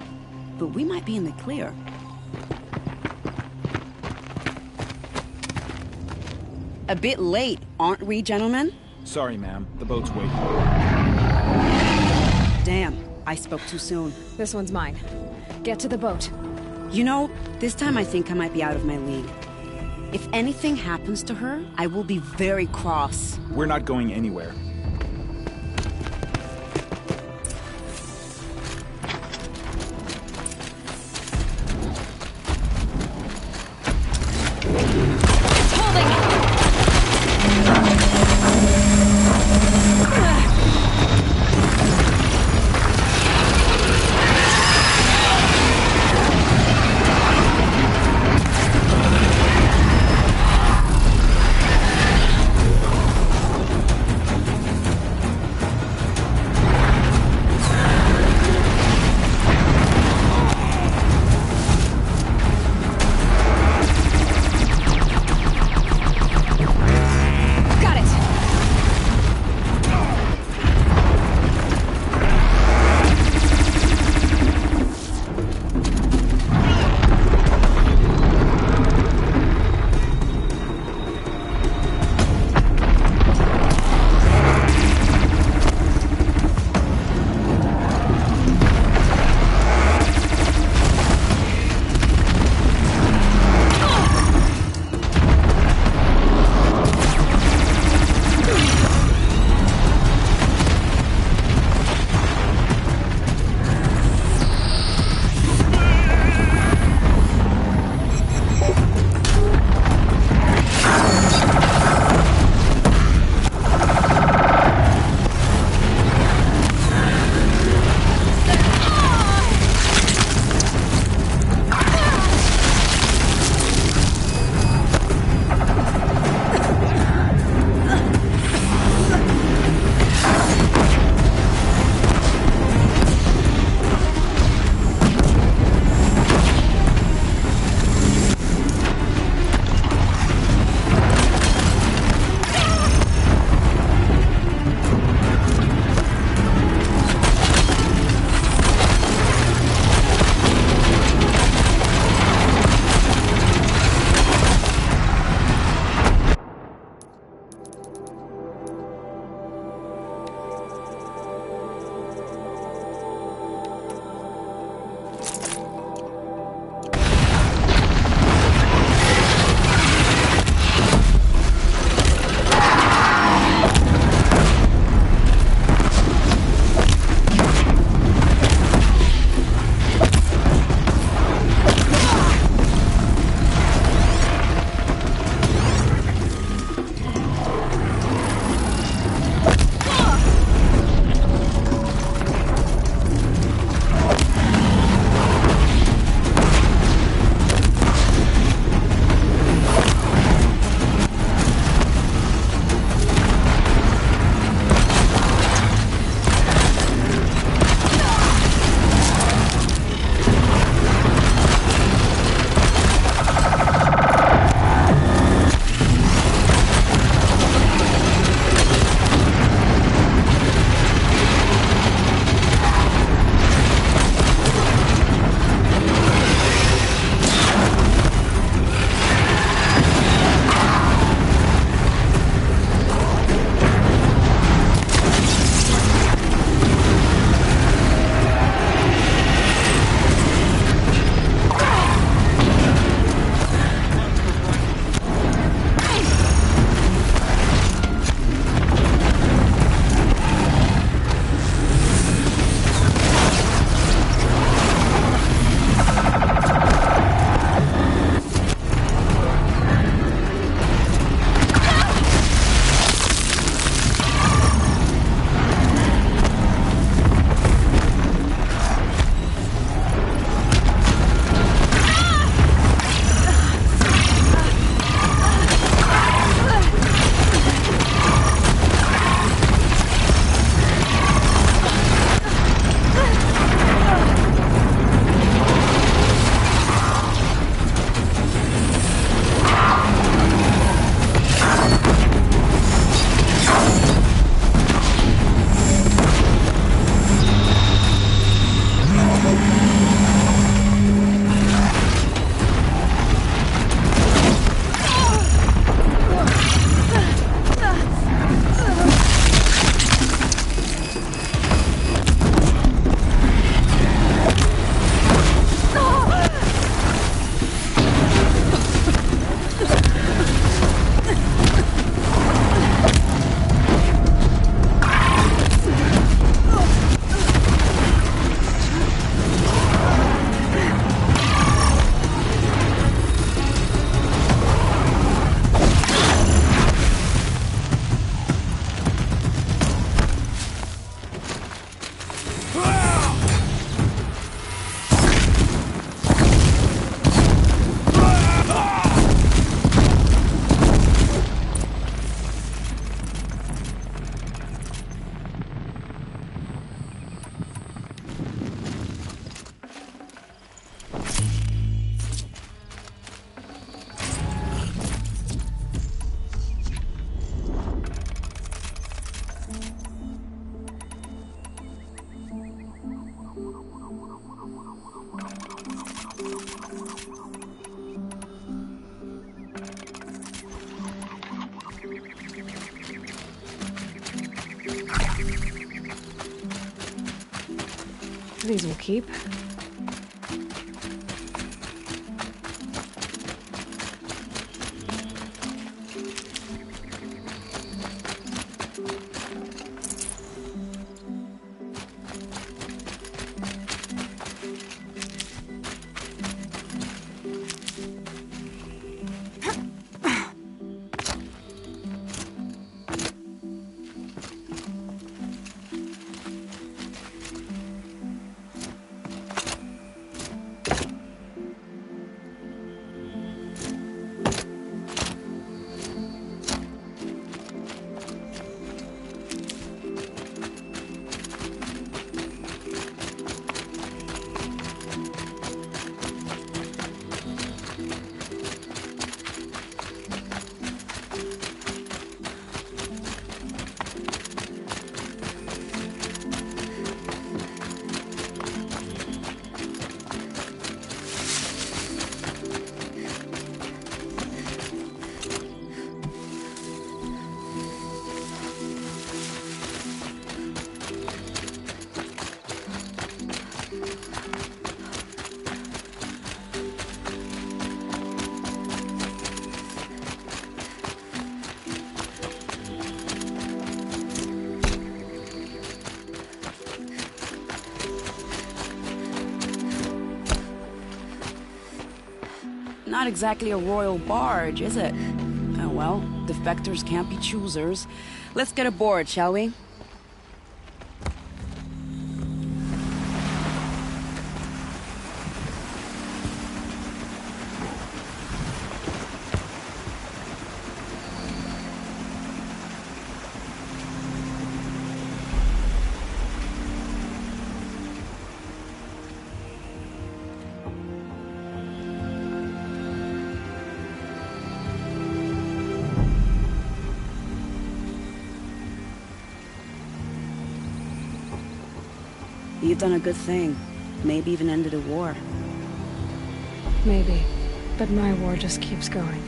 but we might be in the clear. A bit late, aren't we, gentlemen? Sorry, ma'am. The boat's waiting. Damn, I spoke too soon. This one's mine. Get to the boat. You know, this time I think I might be out of my league. If anything happens to her, I will be very cross. We're not going anywhere. these will keep. Not exactly a royal barge, is it? Oh well, defectors can't be choosers. Let's get aboard, shall we? You've done a good thing. Maybe even ended a war. Maybe. But my war just keeps going.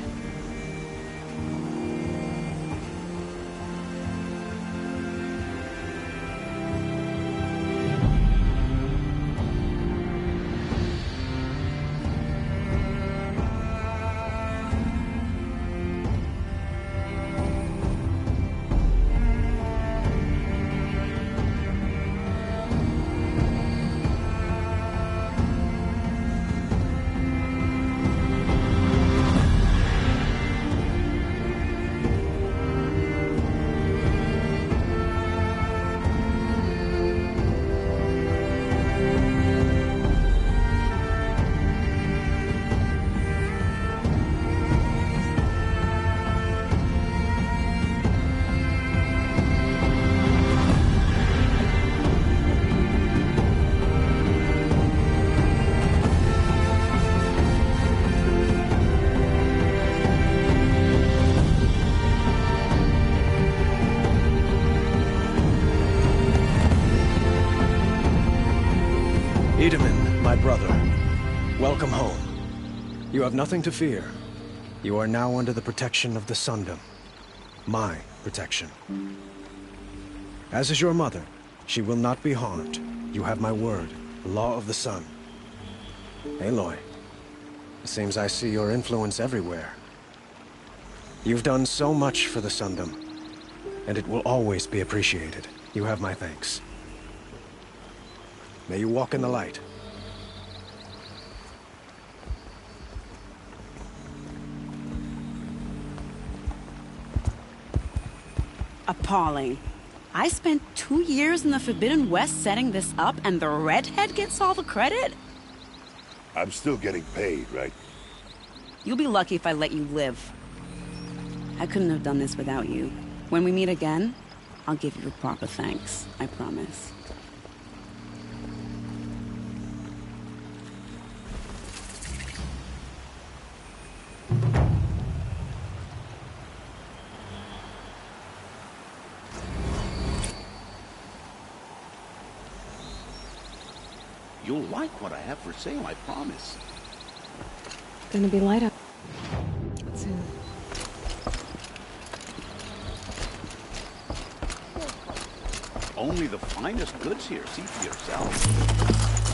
Edaman, my brother, welcome home. You have nothing to fear. You are now under the protection of the Sundom. My protection. As is your mother, she will not be harmed. You have my word, the law of the sun. Aloy, it seems I see your influence everywhere. You've done so much for the Sundom, and it will always be appreciated. You have my thanks. May you walk in the light. Appalling. I spent 2 years in the Forbidden West setting this up, and the redhead gets all the credit? I'm still getting paid, right? You'll be lucky if I let you live. I couldn't have done this without you. When we meet again, I'll give you a proper thanks. I promise. You'll like what I have for sale, I promise. Gonna be light up soon. Only the finest goods here. See for yourself.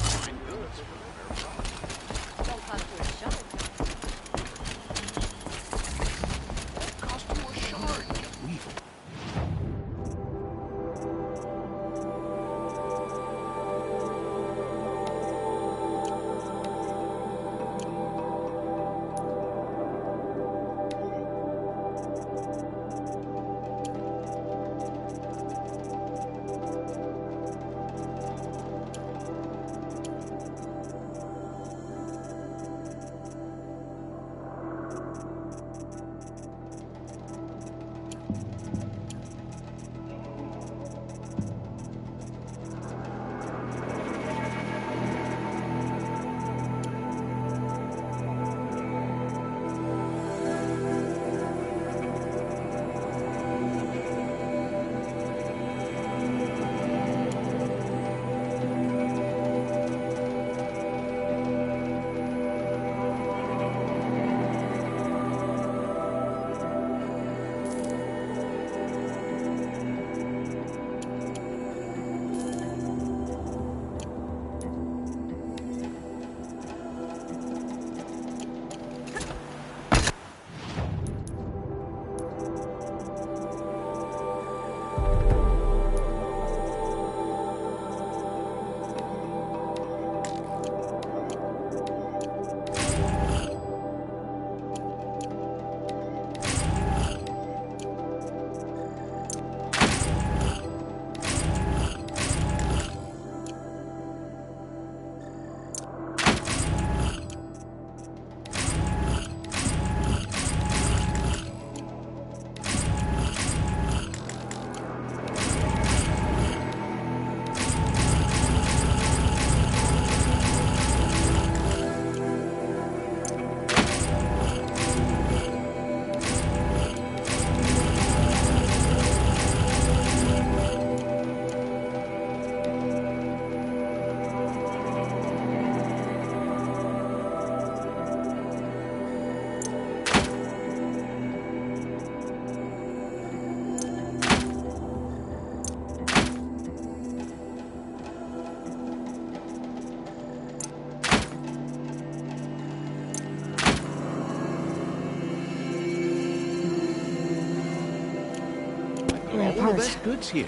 the hurt. best goods here.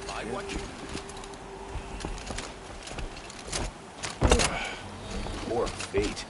Buy what you... Poor fate.